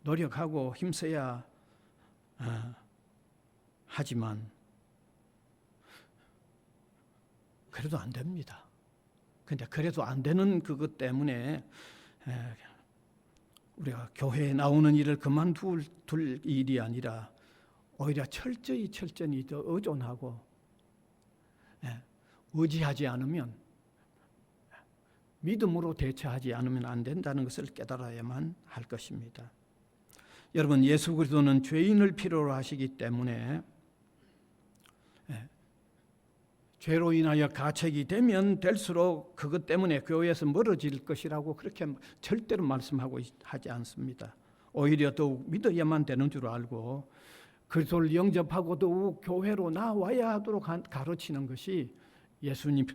노력하고 힘써야 하지만 그래도 안 됩니다. 근데 그래도 안 되는 그것 때문에 우리가 교회에 나오는 일을 그만둘 일이 아니라 오히려 철저히 더 의존하고 의지하지 않으면 믿음으로 대처하지 않으면 안 된다는 것을 깨달아야만 할 것입니다. 여러분, 예수 그리스도는 죄인을 필요로 하시기 때문에 죄로 인하여 가책이 되면 될수록 그것 때문에 교회에서 멀어질 것이라고 그렇게 절대로 말씀하고 하지 않습니다. 오히려 더욱 믿어야만 되는 줄 알고 그리스도를 영접하고 더욱 교회로 나와야 하도록 가르치는 것이 예수님의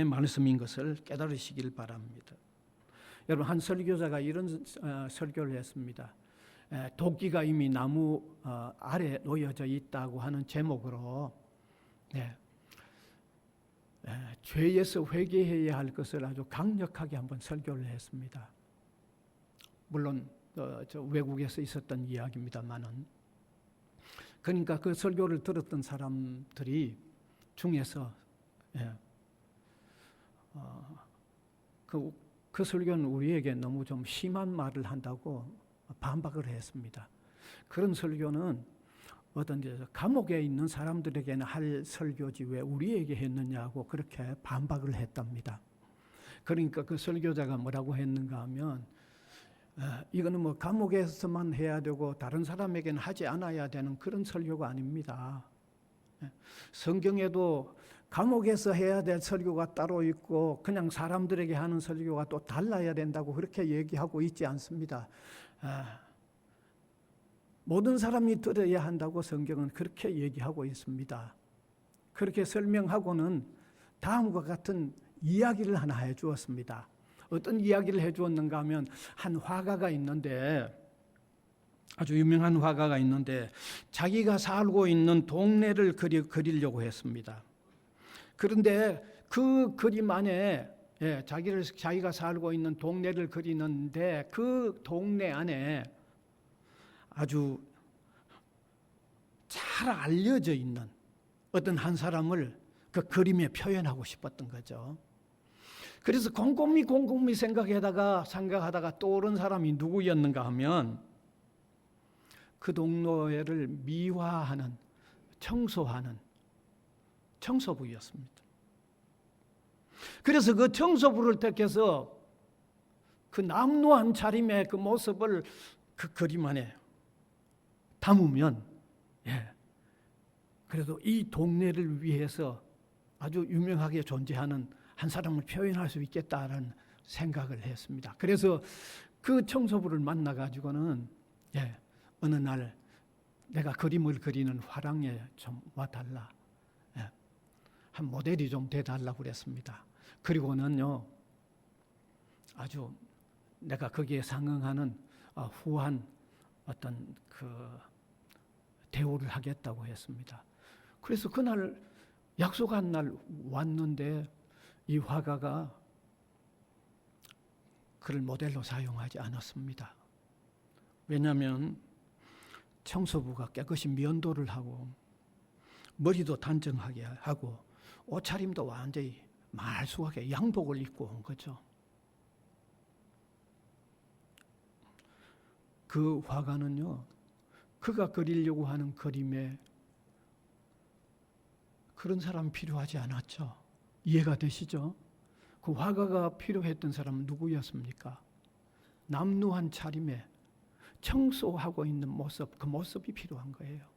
말씀인 것을 깨달으시길 바랍니다. 여러분, 한 설교자가 이런 설교를 했습니다. 도끼가 이미 나무 아래 놓여져 있다고 하는 제목으로 죄에서 회개해야 할 것을 아주 강력하게 한번 설교를 했습니다. 물론 저 외국에서 있었던 이야기입니다만은, 그러니까 그 설교를 들었던 사람들이 중에서 그 설교는 우리에게 너무 좀 심한 말을 한다고 반박을 했습니다. 그런 설교는 어떤 데서 감옥에 있는 사람들에게는 할 설교지 왜 우리에게 했느냐고 그렇게 반박을 했답니다. 그러니까 그 설교자가 뭐라고 했는가 하면 이거는 뭐 감옥에서만 해야 되고 다른 사람에게는 하지 않아야 되는 그런 설교가 아닙니다. 성경에도 감옥에서 해야 될 설교가 따로 있고 그냥 사람들에게 하는 설교가 또 달라야 된다고 그렇게 얘기하고 있지 않습니다. 모든 사람이 들어야 한다고 성경은 그렇게 얘기하고 있습니다. 그렇게 설명하고는 다음과 같은 이야기를 하나 해 주었습니다. 어떤 이야기를 해 주었는가 하면 한 화가가 있는데, 아주 유명한 화가가 있는데 자기가 살고 있는 동네를 그리려고 했습니다. 그런데 그 그림 안에 자기가 살고 있는 동네를 그리는데 그 동네 안에 아주 잘 알려져 있는 어떤 한 사람을 그 그림에 표현하고 싶었던 거죠. 그래서 곰곰이 생각하다가 떠오른 사람이 누구였는가 하면 그 동네를 미화하는, 청소하는 청소부였습니다. 그래서 그 청소부를 택해서 그 남루한 차림의 그 모습을 그 그림 안에 담으면, 그래도 이 동네를 위해서 아주 유명하게 존재하는 한 사람을 표현할 수 있겠다는 생각을 했습니다. 그래서 그 청소부를 만나가지고는 어느 날 내가 그림을 그리는 화랑에 좀 와달라, 한 모델이 좀 돼달라고 그랬습니다. 그리고는요, 아주 내가 거기에 상응하는 후한 어떤 그 대우를 하겠다고 했습니다. 그래서 그날 약속한 날 왔는데 이 화가가 그를 모델로 사용하지 않았습니다. 왜냐하면 청소부가 깨끗이 면도를 하고 머리도 단정하게 하고 옷차림도 완전히 말쑥하게 양복을 입고 온 거죠. 그 화가는요, 그가 그리려고 하는 그림에 그런 사람이 필요하지 않았죠. 이해가 되시죠? 그 화가가 필요했던 사람은 누구였습니까? 남루한 차림에 청소하고 있는 모습, 그 모습이 필요한 거예요.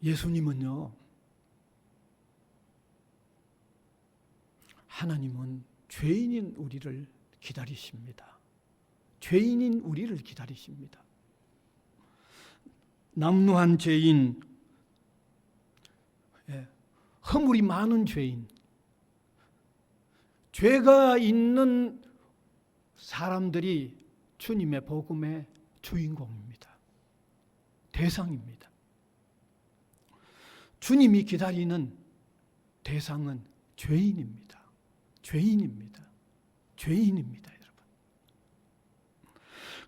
예수님은요, 하나님은 죄인인 우리를 기다리십니다. 죄인인 우리를 기다리십니다. 남루한 죄인, 허물이 많은 죄인, 죄가 있는 사람들이 주님의 복음의 주인공입니다. 대상입니다. 주님이 기다리는 대상은 죄인입니다. 죄인입니다. 죄인입니다, 여러분.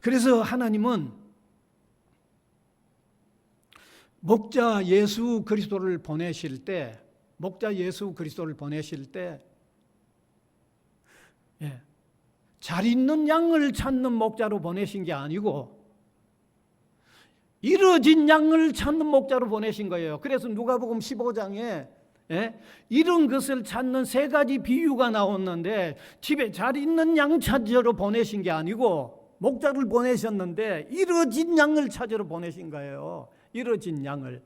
그래서 하나님은 목자 예수 그리스도를 보내실 때, 잘 있는 양을 찾는 목자로 보내신 게 아니고 이뤄진 양을 찾는 목자로 보내신 거예요. 그래서 누가복음 15장에 이런 것을 찾는 세 가지 비유가 나왔는데, 집에 잘 있는 양 찾으러 보내신 게 아니고 목자를 보내셨는데 이뤄진 양을 찾으러 보내신 거예요. 이뤄진 양을.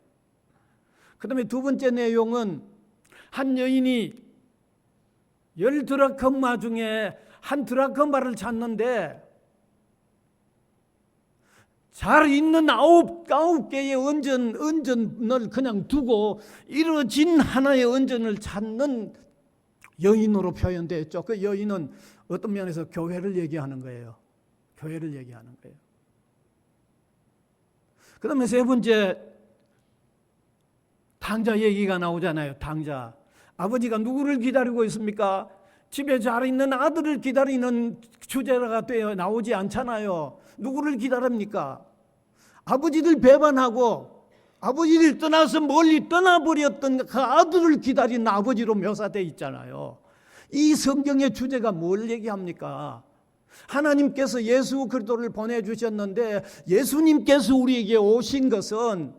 그 다음에 두 번째 내용은 한 여인이 10드라크마 중에 한 드라크마를 찾는데 잘 있는 아홉 개의 은전을 그냥 두고 이뤄진 하나의 은전을 찾는 여인으로 표현되어 있죠. 그 여인은 어떤 면에서 교회를 얘기하는 거예요. 교회를 얘기하는 거예요. 그 다음에 세 번째, 탕자 얘기가 나오잖아요. 탕자. 아버지가 누구를 기다리고 있습니까? 집에 잘 있는 아들을 기다리는 주제가 되어 나오지 않잖아요. 누구를 기다립니까? 아버지를 배반하고 아버지를 떠나서 멀리 떠나버렸던 그 아들을 기다리는 아버지로 묘사되어 있잖아요. 이 성경의 주제가 뭘 얘기합니까? 하나님께서 예수 그리스도를 보내주셨는데 예수님께서 우리에게 오신 것은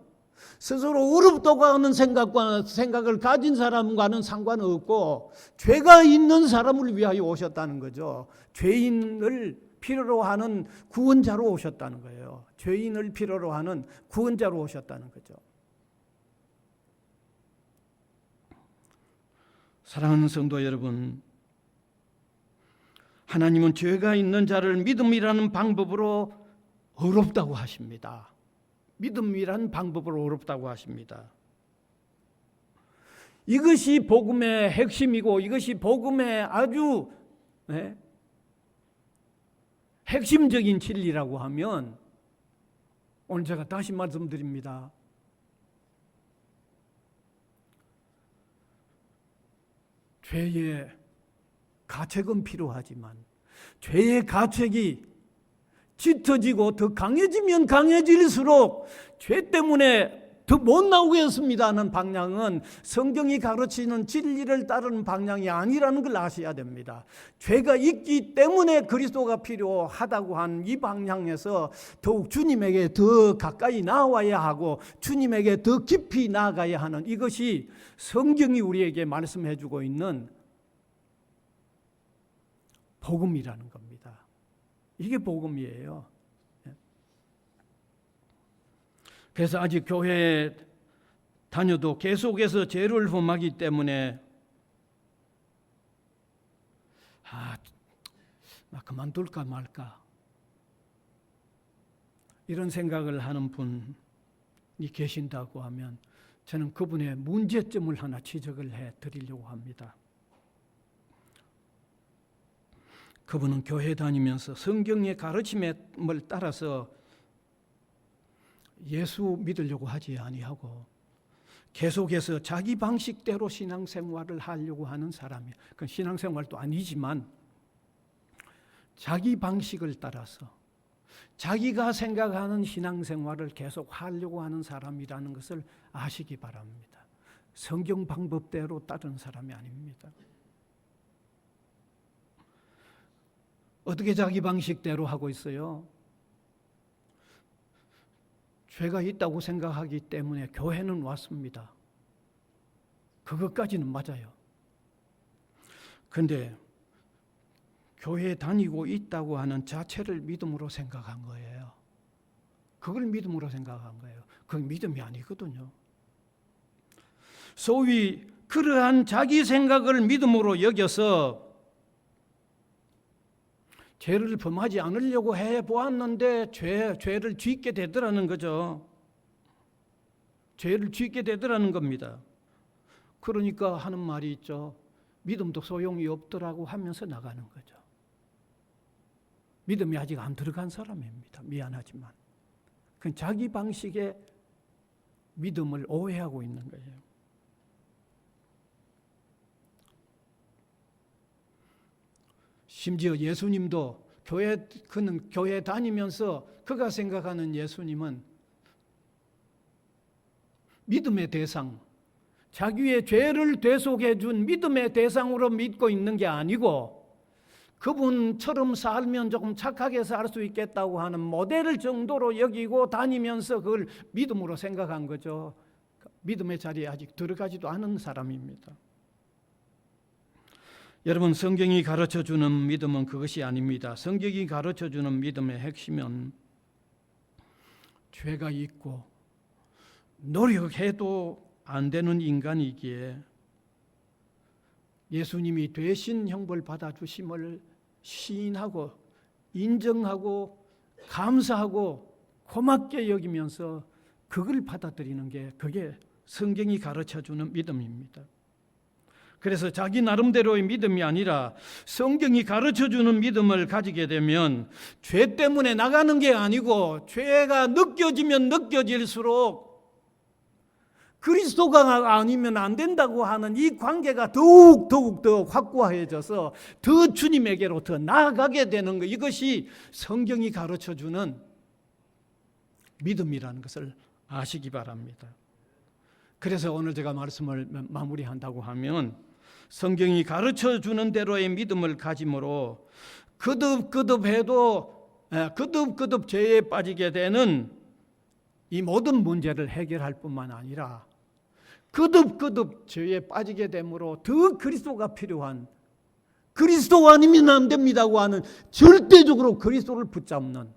스스로 의롭다고 하는 생각을 가진 사람과는 상관없고 죄가 있는 사람을 위하여 오셨다는 거죠. 죄인을 필요로 하는 구원자로 오셨다는 거예요. 죄인을 필요로 하는 구원자로 오셨다는 거죠. 사랑하는 성도 여러분, 하나님은 죄가 있는 자를 믿음이라는 방법으로 어렵다고 하십니다. 믿음이라는 방법으로 어렵다고 하십니다. 이것이 복음의 핵심이고 이것이 복음의 아주 핵심적인 진리라고 하면 오늘 제가 다시 말씀드립니다. 죄의 가책은 필요하지만 죄의 가책이 짙어지고 더 강해지면 강해질수록 죄 때문에 더 못 나오겠습니다 하는 방향은 성경이 가르치는 진리를 따르는 방향이 아니라는 걸 아셔야 됩니다. 죄가 있기 때문에 그리스도가 필요하다고 하는 이 방향에서 더욱 주님에게 더 가까이 나와야 하고 주님에게 더 깊이 나아가야 하는 이것이 성경이 우리에게 말씀해 주고 있는 복음이라는 겁니다. 이게 복음이에요. 그래서 아직 교회에 다녀도 계속해서 죄를 범하기 때문에 나 그만둘까 말까 이런 생각을 하는 분이 계신다고 하면 저는 그분의 문제점을 하나 지적을 해 드리려고 합니다. 그분은 교회 다니면서 성경의 가르침을 따라서 예수 믿으려고 하지 아니하고 계속해서 자기 방식대로 신앙생활을 하려고 하는 사람이에요. 그건 신앙생활도 아니지만 자기 방식을 따라서 자기가 생각하는 신앙생활을 계속 하려고 하는 사람이라는 것을 아시기 바랍니다. 성경 방법대로 따르는 사람이 아닙니다. 어떻게 자기 방식대로 하고 있어요? 죄가 있다고 생각하기 때문에 교회는 왔습니다. 그것까지는 맞아요. 그런데 교회에 다니고 있다고 하는 자체를 믿음으로 생각한 거예요. 그걸 믿음으로 생각한 거예요. 그건 믿음이 아니거든요. 소위 그러한 자기 생각을 믿음으로 여겨서 죄를 범하지 않으려고 해보았는데 죄를 짓게 되더라는 거죠. 죄를 짓게 되더라는 겁니다. 그러니까 하는 말이 있죠. 믿음도 소용이 없더라고 하면서 나가는 거죠. 믿음이 아직 안 들어간 사람입니다. 미안하지만. 그건 자기 방식의 믿음을 오해하고 있는 거예요. 심지어 예수님도 그는 교회 다니면서 그가 생각하는 예수님은 믿음의 대상, 자기의 죄를 대속해 준 믿음의 대상으로 믿고 있는 게 아니고 그분처럼 살면 조금 착하게 살 수 있겠다고 하는 모델 정도로 여기고 다니면서 그걸 믿음으로 생각한 거죠. 믿음의 자리에 아직 들어가지도 않은 사람입니다. 여러분, 성경이 가르쳐주는 믿음은 그것이 아닙니다. 성경이 가르쳐주는 믿음의 핵심은 죄가 있고 노력해도 안 되는 인간이기에 예수님이 대신 형벌 받아주심을 시인하고 인정하고 감사하고 고맙게 여기면서 그걸 받아들이는 게 그게 성경이 가르쳐주는 믿음입니다. 그래서 자기 나름대로의 믿음이 아니라 성경이 가르쳐주는 믿음을 가지게 되면 죄 때문에 나가는 게 아니고 죄가 느껴지면 느껴질수록 그리스도가 아니면 안 된다고 하는 이 관계가 더욱 더 확고해져서 더 주님에게로 더 나아가게 되는 것, 이것이 성경이 가르쳐주는 믿음이라는 것을 아시기 바랍니다. 그래서 오늘 제가 말씀을 마무리한다고 하면 성경이 가르쳐주는 대로의 믿음을 가짐으로 거듭 죄에 빠지게 되는 이 모든 문제를 해결할 뿐만 아니라 거듭 죄에 빠지게 됨으로 더 그리스도가 필요한, 그리스도 아니면 안 됩니다고 하는 절대적으로 그리스도를 붙잡는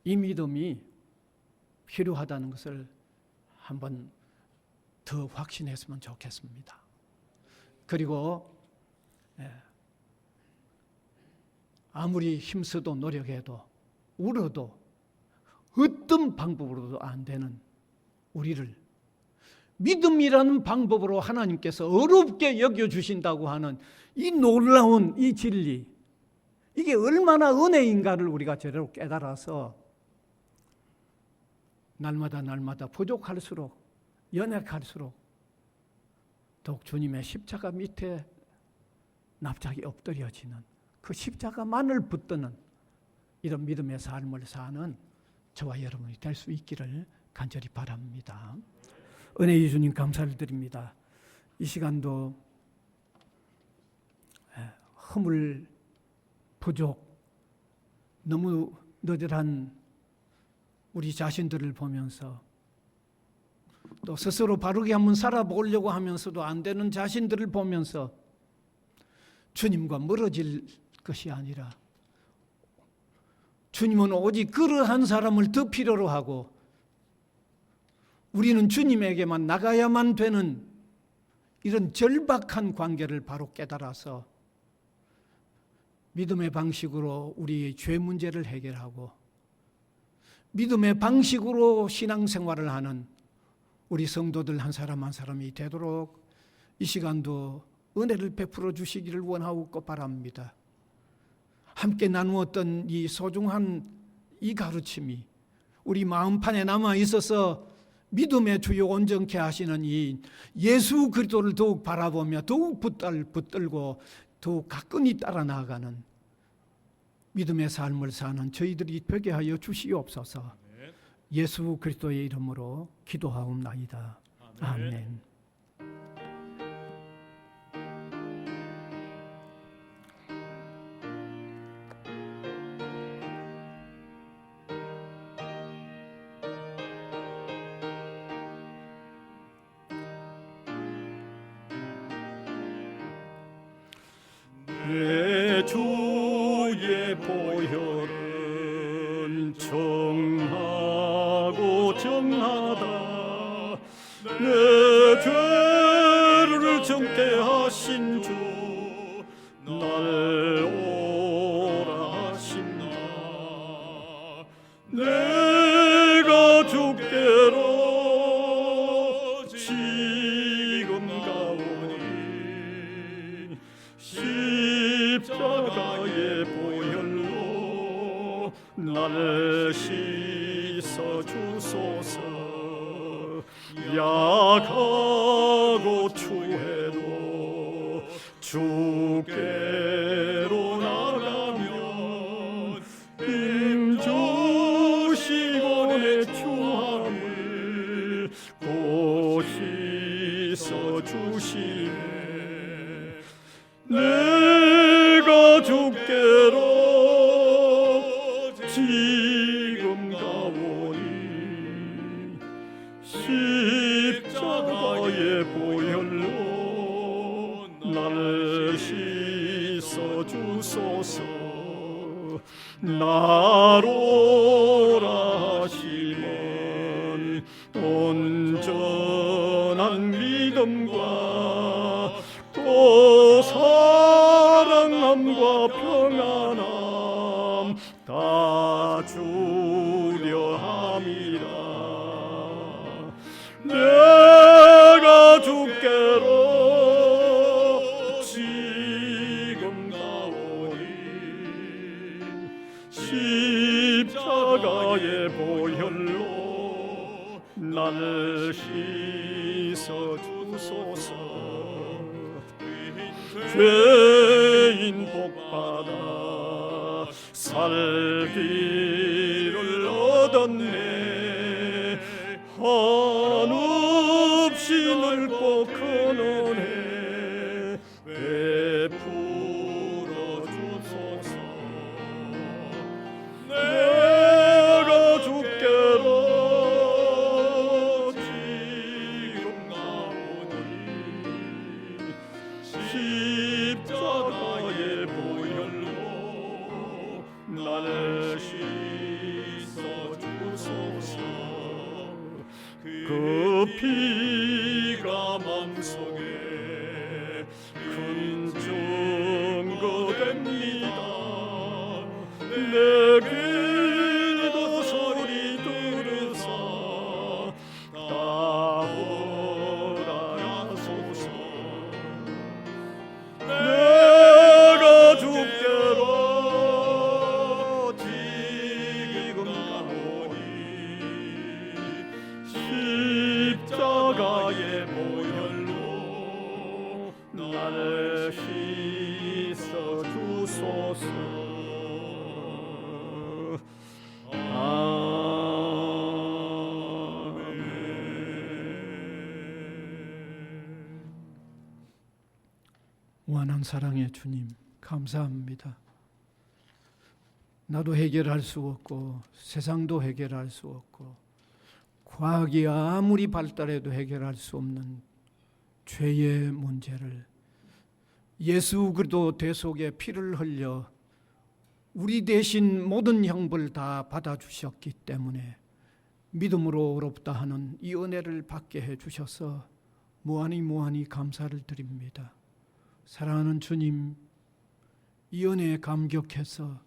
이 믿음이 필요하다는 것을 한번 더 확신했으면 좋겠습니다. 그리고 아무리 힘써도 노력해도 울어도 어떤 방법으로도 안 되는 우리를 믿음이라는 방법으로 하나님께서 어렵게 여겨주신다고 하는 이 놀라운 이 진리, 이게 얼마나 은혜인가를 우리가 제대로 깨달아서 날마다 부족할수록, 연약할수록 더욱 주님의 십자가 밑에 납작이 엎드려지는 그 십자가만을 붙드는 이런 믿음의 삶을 사는 저와 여러분이 될 수 있기를 간절히 바랍니다. 은혜의 주님 감사를 드립니다. 이 시간도 허물, 부족, 너무 너절한 우리 자신들을 보면서 또 스스로 바르게 한번 살아보려고 하면서도 안 되는 자신들을 보면서 주님과 멀어질 것이 아니라 주님은 오직 그러한 사람을 더 필요로 하고 우리는 주님에게만 나가야만 되는 이런 절박한 관계를 바로 깨달아서 믿음의 방식으로 우리의 죄 문제를 해결하고 믿음의 방식으로 신앙생활을 하는 우리 성도들 한 사람 한 사람이 되도록 이 시간도 은혜를 베풀어 주시기를 원하고 바랍니다. 함께 나누었던 이 소중한 이 가르침이 우리 마음판에 남아 있어서 믿음의 주요 온전케 하시는 이 예수 그리스도를 더욱 바라보며 더욱 붙들고 더욱 가까이 따라 나아가는 믿음의 삶을 사는 저희들이 되게 하여 주시옵소서. 예수 그리스도의 이름으로 기도하옵나이다. 아멘. 내 주의 보혈은 정하고 정하다. 내 죄를 정케 하신 주 날 오라 하신다. 내가 주께로 지금 가오니 십자가의 보혈로 나를 씻어 주소서. 약하고 추해도 주께로 나가면 힘 주시고 내 추함을 곧 씻어 주시네. 내가 주께로 지금 가오니 십자가의 보혈로 나를 씻어 주소서. 나로라 하시면 온전한 믿음과 또 사랑함과 평안함 다 주려 함이라. 내가 주께로 지금 가오니 십자가의 보혈로 나를 씻어 주소서. 죄인 복받아 살기를 얻었네. 한없이 넓고 큰 은혜 베풀어 주소서. 내가 주께로 지금 가오니 십자가의 보혈로 나를 씻어 주소서. 그 피 내 기도 소리 들으사 따오라소서. 내가 죽게로 지금 가오니 십자가의 보혈로 나를 씻어 주소서. 무한한 사랑의 주님, 감사합니다. 나도 해결할 수 없고 세상도 해결할 수 없고 과학이 아무리 발달해도 해결할 수 없는 죄의 문제를 예수 그리스도 대속에 피를 흘려 우리 대신 모든 형벌 다 받아주셨기 때문에 믿음으로 어렵다 하는 이 은혜를 받게 해주셔서 무한히 감사를 드립니다. 사랑하는 주님, 이 은혜에 감격해서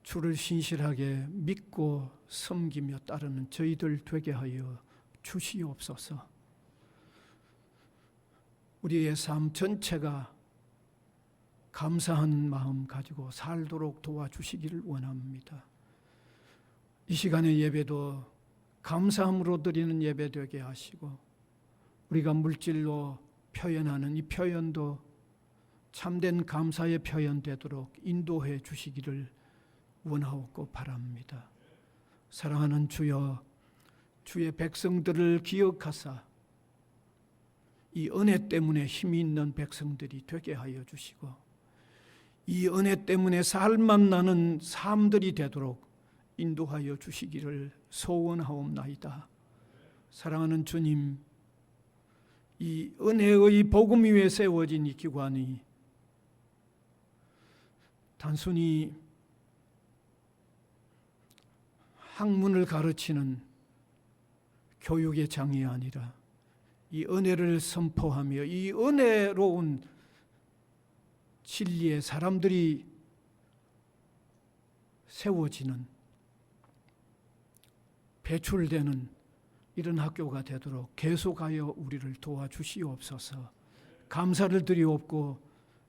주를 신실하게 믿고 섬기며 따르는 저희들 되게 하여 주시옵소서. 우리의 삶 전체가 감사한 마음 가지고 살도록 도와주시기를 원합니다. 이 시간의 예배도 감사함으로 드리는 예배 되게 하시고 우리가 물질로 표현하는 이 표현도 참된 감사의 표현되도록 인도해 주시기를 원하옵고 바랍니다. 사랑하는 주여, 주의 백성들을 기억하사 이 은혜 때문에 힘이 있는 백성들이 되게 하여 주시고 이 은혜 때문에 살만 나는 삶들이 되도록 인도하여 주시기를 소원하옵나이다. 사랑하는 주님, 이 은혜의 복음 위에 세워진 이 기관이 단순히 학문을 가르치는 교육의 장이 아니라 이 은혜를 선포하며 이 은혜로운 진리에 사람들이 세워지는, 배출되는 이런 학교가 되도록 계속하여 우리를 도와주시옵소서. 감사를 드리옵고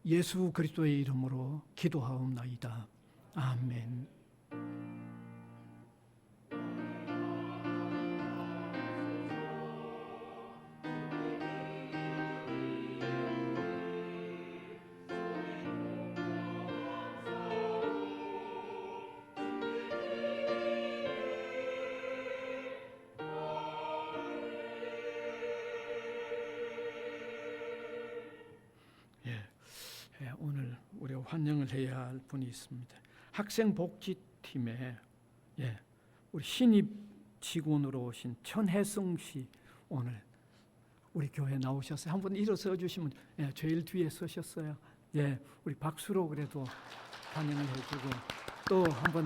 예수 그리스도의 이름으로 기도하옵나이다. 아멘. 오늘 우리가 환영을 해야 할 분이 있습니다. 학생복지팀에 우리 신입 직원으로 오신 천혜승 씨 오늘 우리 교회 나오셨어요. 한번 일어서 주시면 제일 뒤에 서셨어요. 우리 박수로 그래도 환영을 해주고 또 한번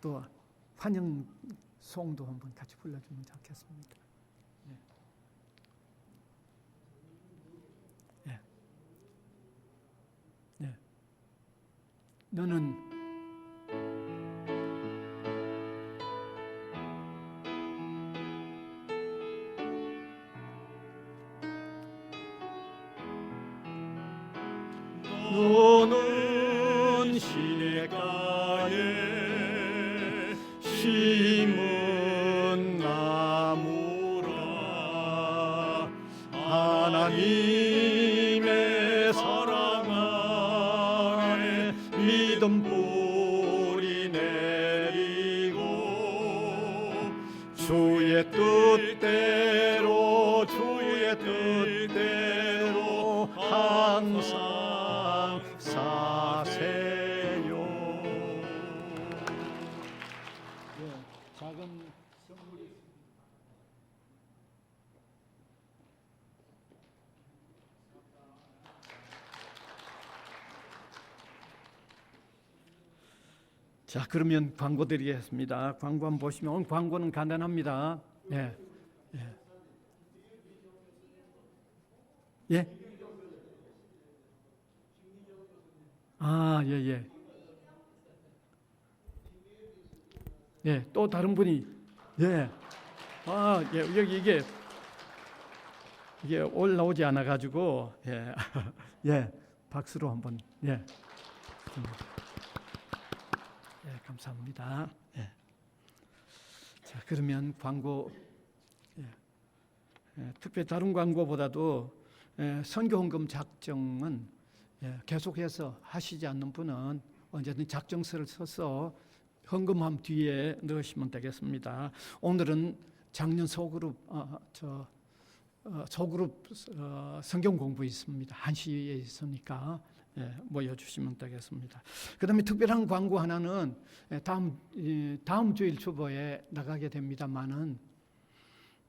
또 환영송도 한번 같이 불러주면 좋겠습니다. 너는 시냇가에 심은 나무라. 하나님의 사랑 안에 믿음 뿌리 내리고 주의 뜻대로 항상 사세요. 작은 선물이 자, 그러면 광고 드리겠습니다. 광고 한번 보시면 오늘 광고는 간단합니다. 예. 예, 또 다른 분이 예. 예, 여기 이게 올라오지 않아 가지고 예. 예. 박수로 한번 예. 예, 감사합니다. 예. 자, 그러면 광고 특별히 다른 광고보다도 선교 헌금 작정은 계속해서 하시지 않는 분은 언제든 작정서를 써서 헌금함 뒤에 넣으시면 되겠습니다. 오늘은 작년 소그룹 성경 공부 있습니다. 1시에 있으니까 모여주시면 되겠습니다. 그 다음에 특별한 광고 하나는 다음 주일 주보에 나가게 됩니다만은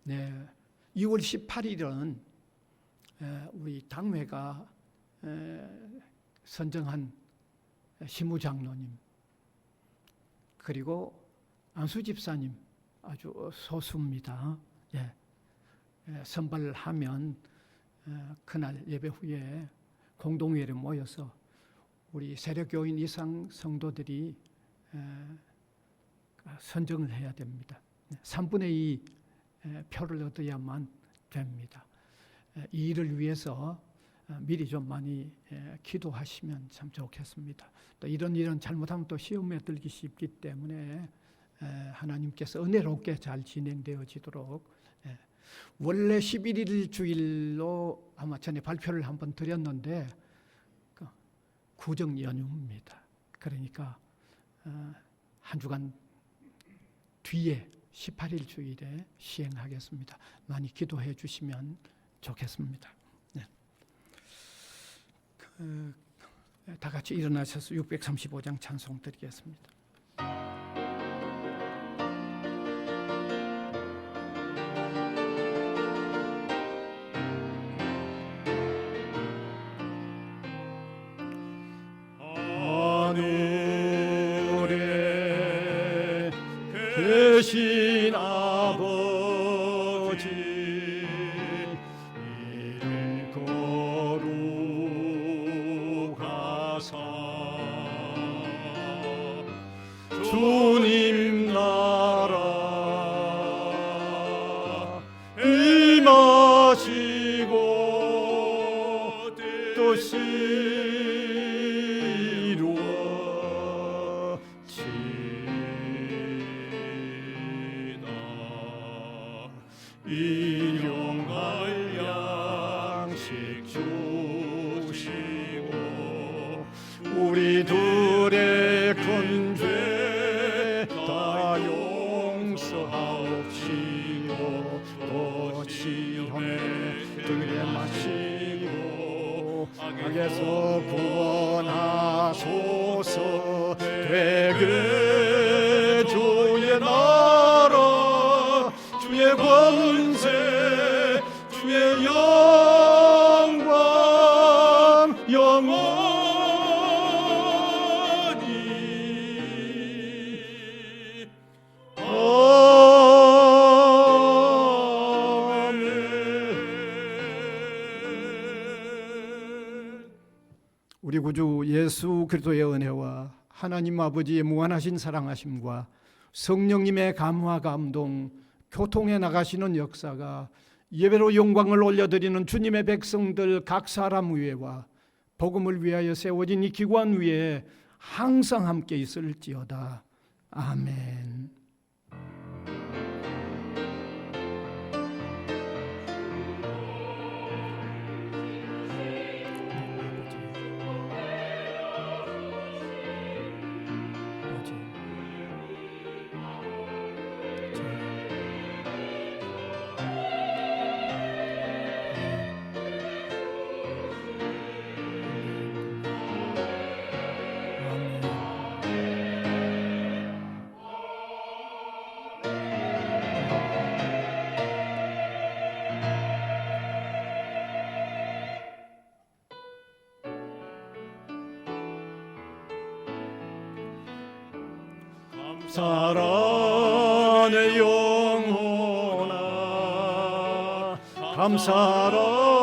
2월 18일은 우리 당회가 선정한 시무장로님 그리고 안수 집사님 아주 소수입니다. 선발하면 그날 예배 후에 공동회의에 모여서 우리 세력교인 이상 성도들이 선정을 해야 됩니다. 3분의 2 표를 얻어야만 됩니다. 이 일을 위해서 미리 좀 많이 기도하시면 참 좋겠습니다. 또 이런 잘못하면 또 시험에 들기 쉽기 때문에 하나님께서 은혜롭게 잘 진행되어지도록 원래 11일 주일로 아마 전에 발표를 한번 드렸는데 구정 연휴입니다. 그러니까 한 주간 뒤에 18일 주일에 시행하겠습니다. 많이 기도해 주시면 좋겠습니다. 다 같이 일어나셔서 635장 찬송 드리겠습니다. 하늘에 계신 아버지 이름 거룩하사 주님 나라 임하시고 뜻이 일용할 양식 주시고 우리들의 큰 죄 다 용서하옵시고 또 시험에 들게 마시고 악에서 구원하소서. 되게 주의 나라 주의 권세 주의 영광 영원히 아멘. 우리 구주 예수 그리스도의 은혜와 하나님 아버지의 무한하신 사랑하심과 성령님의 감화 감동 교통해 나가시는 역사가 예배로 영광을 올려드리는 주님의 백성들 각 사람 위에와 복음을 위하여 세워진 이 기관 위에 항상 함께 있을지어다. 아멘. 감사란의 영혼아 감사란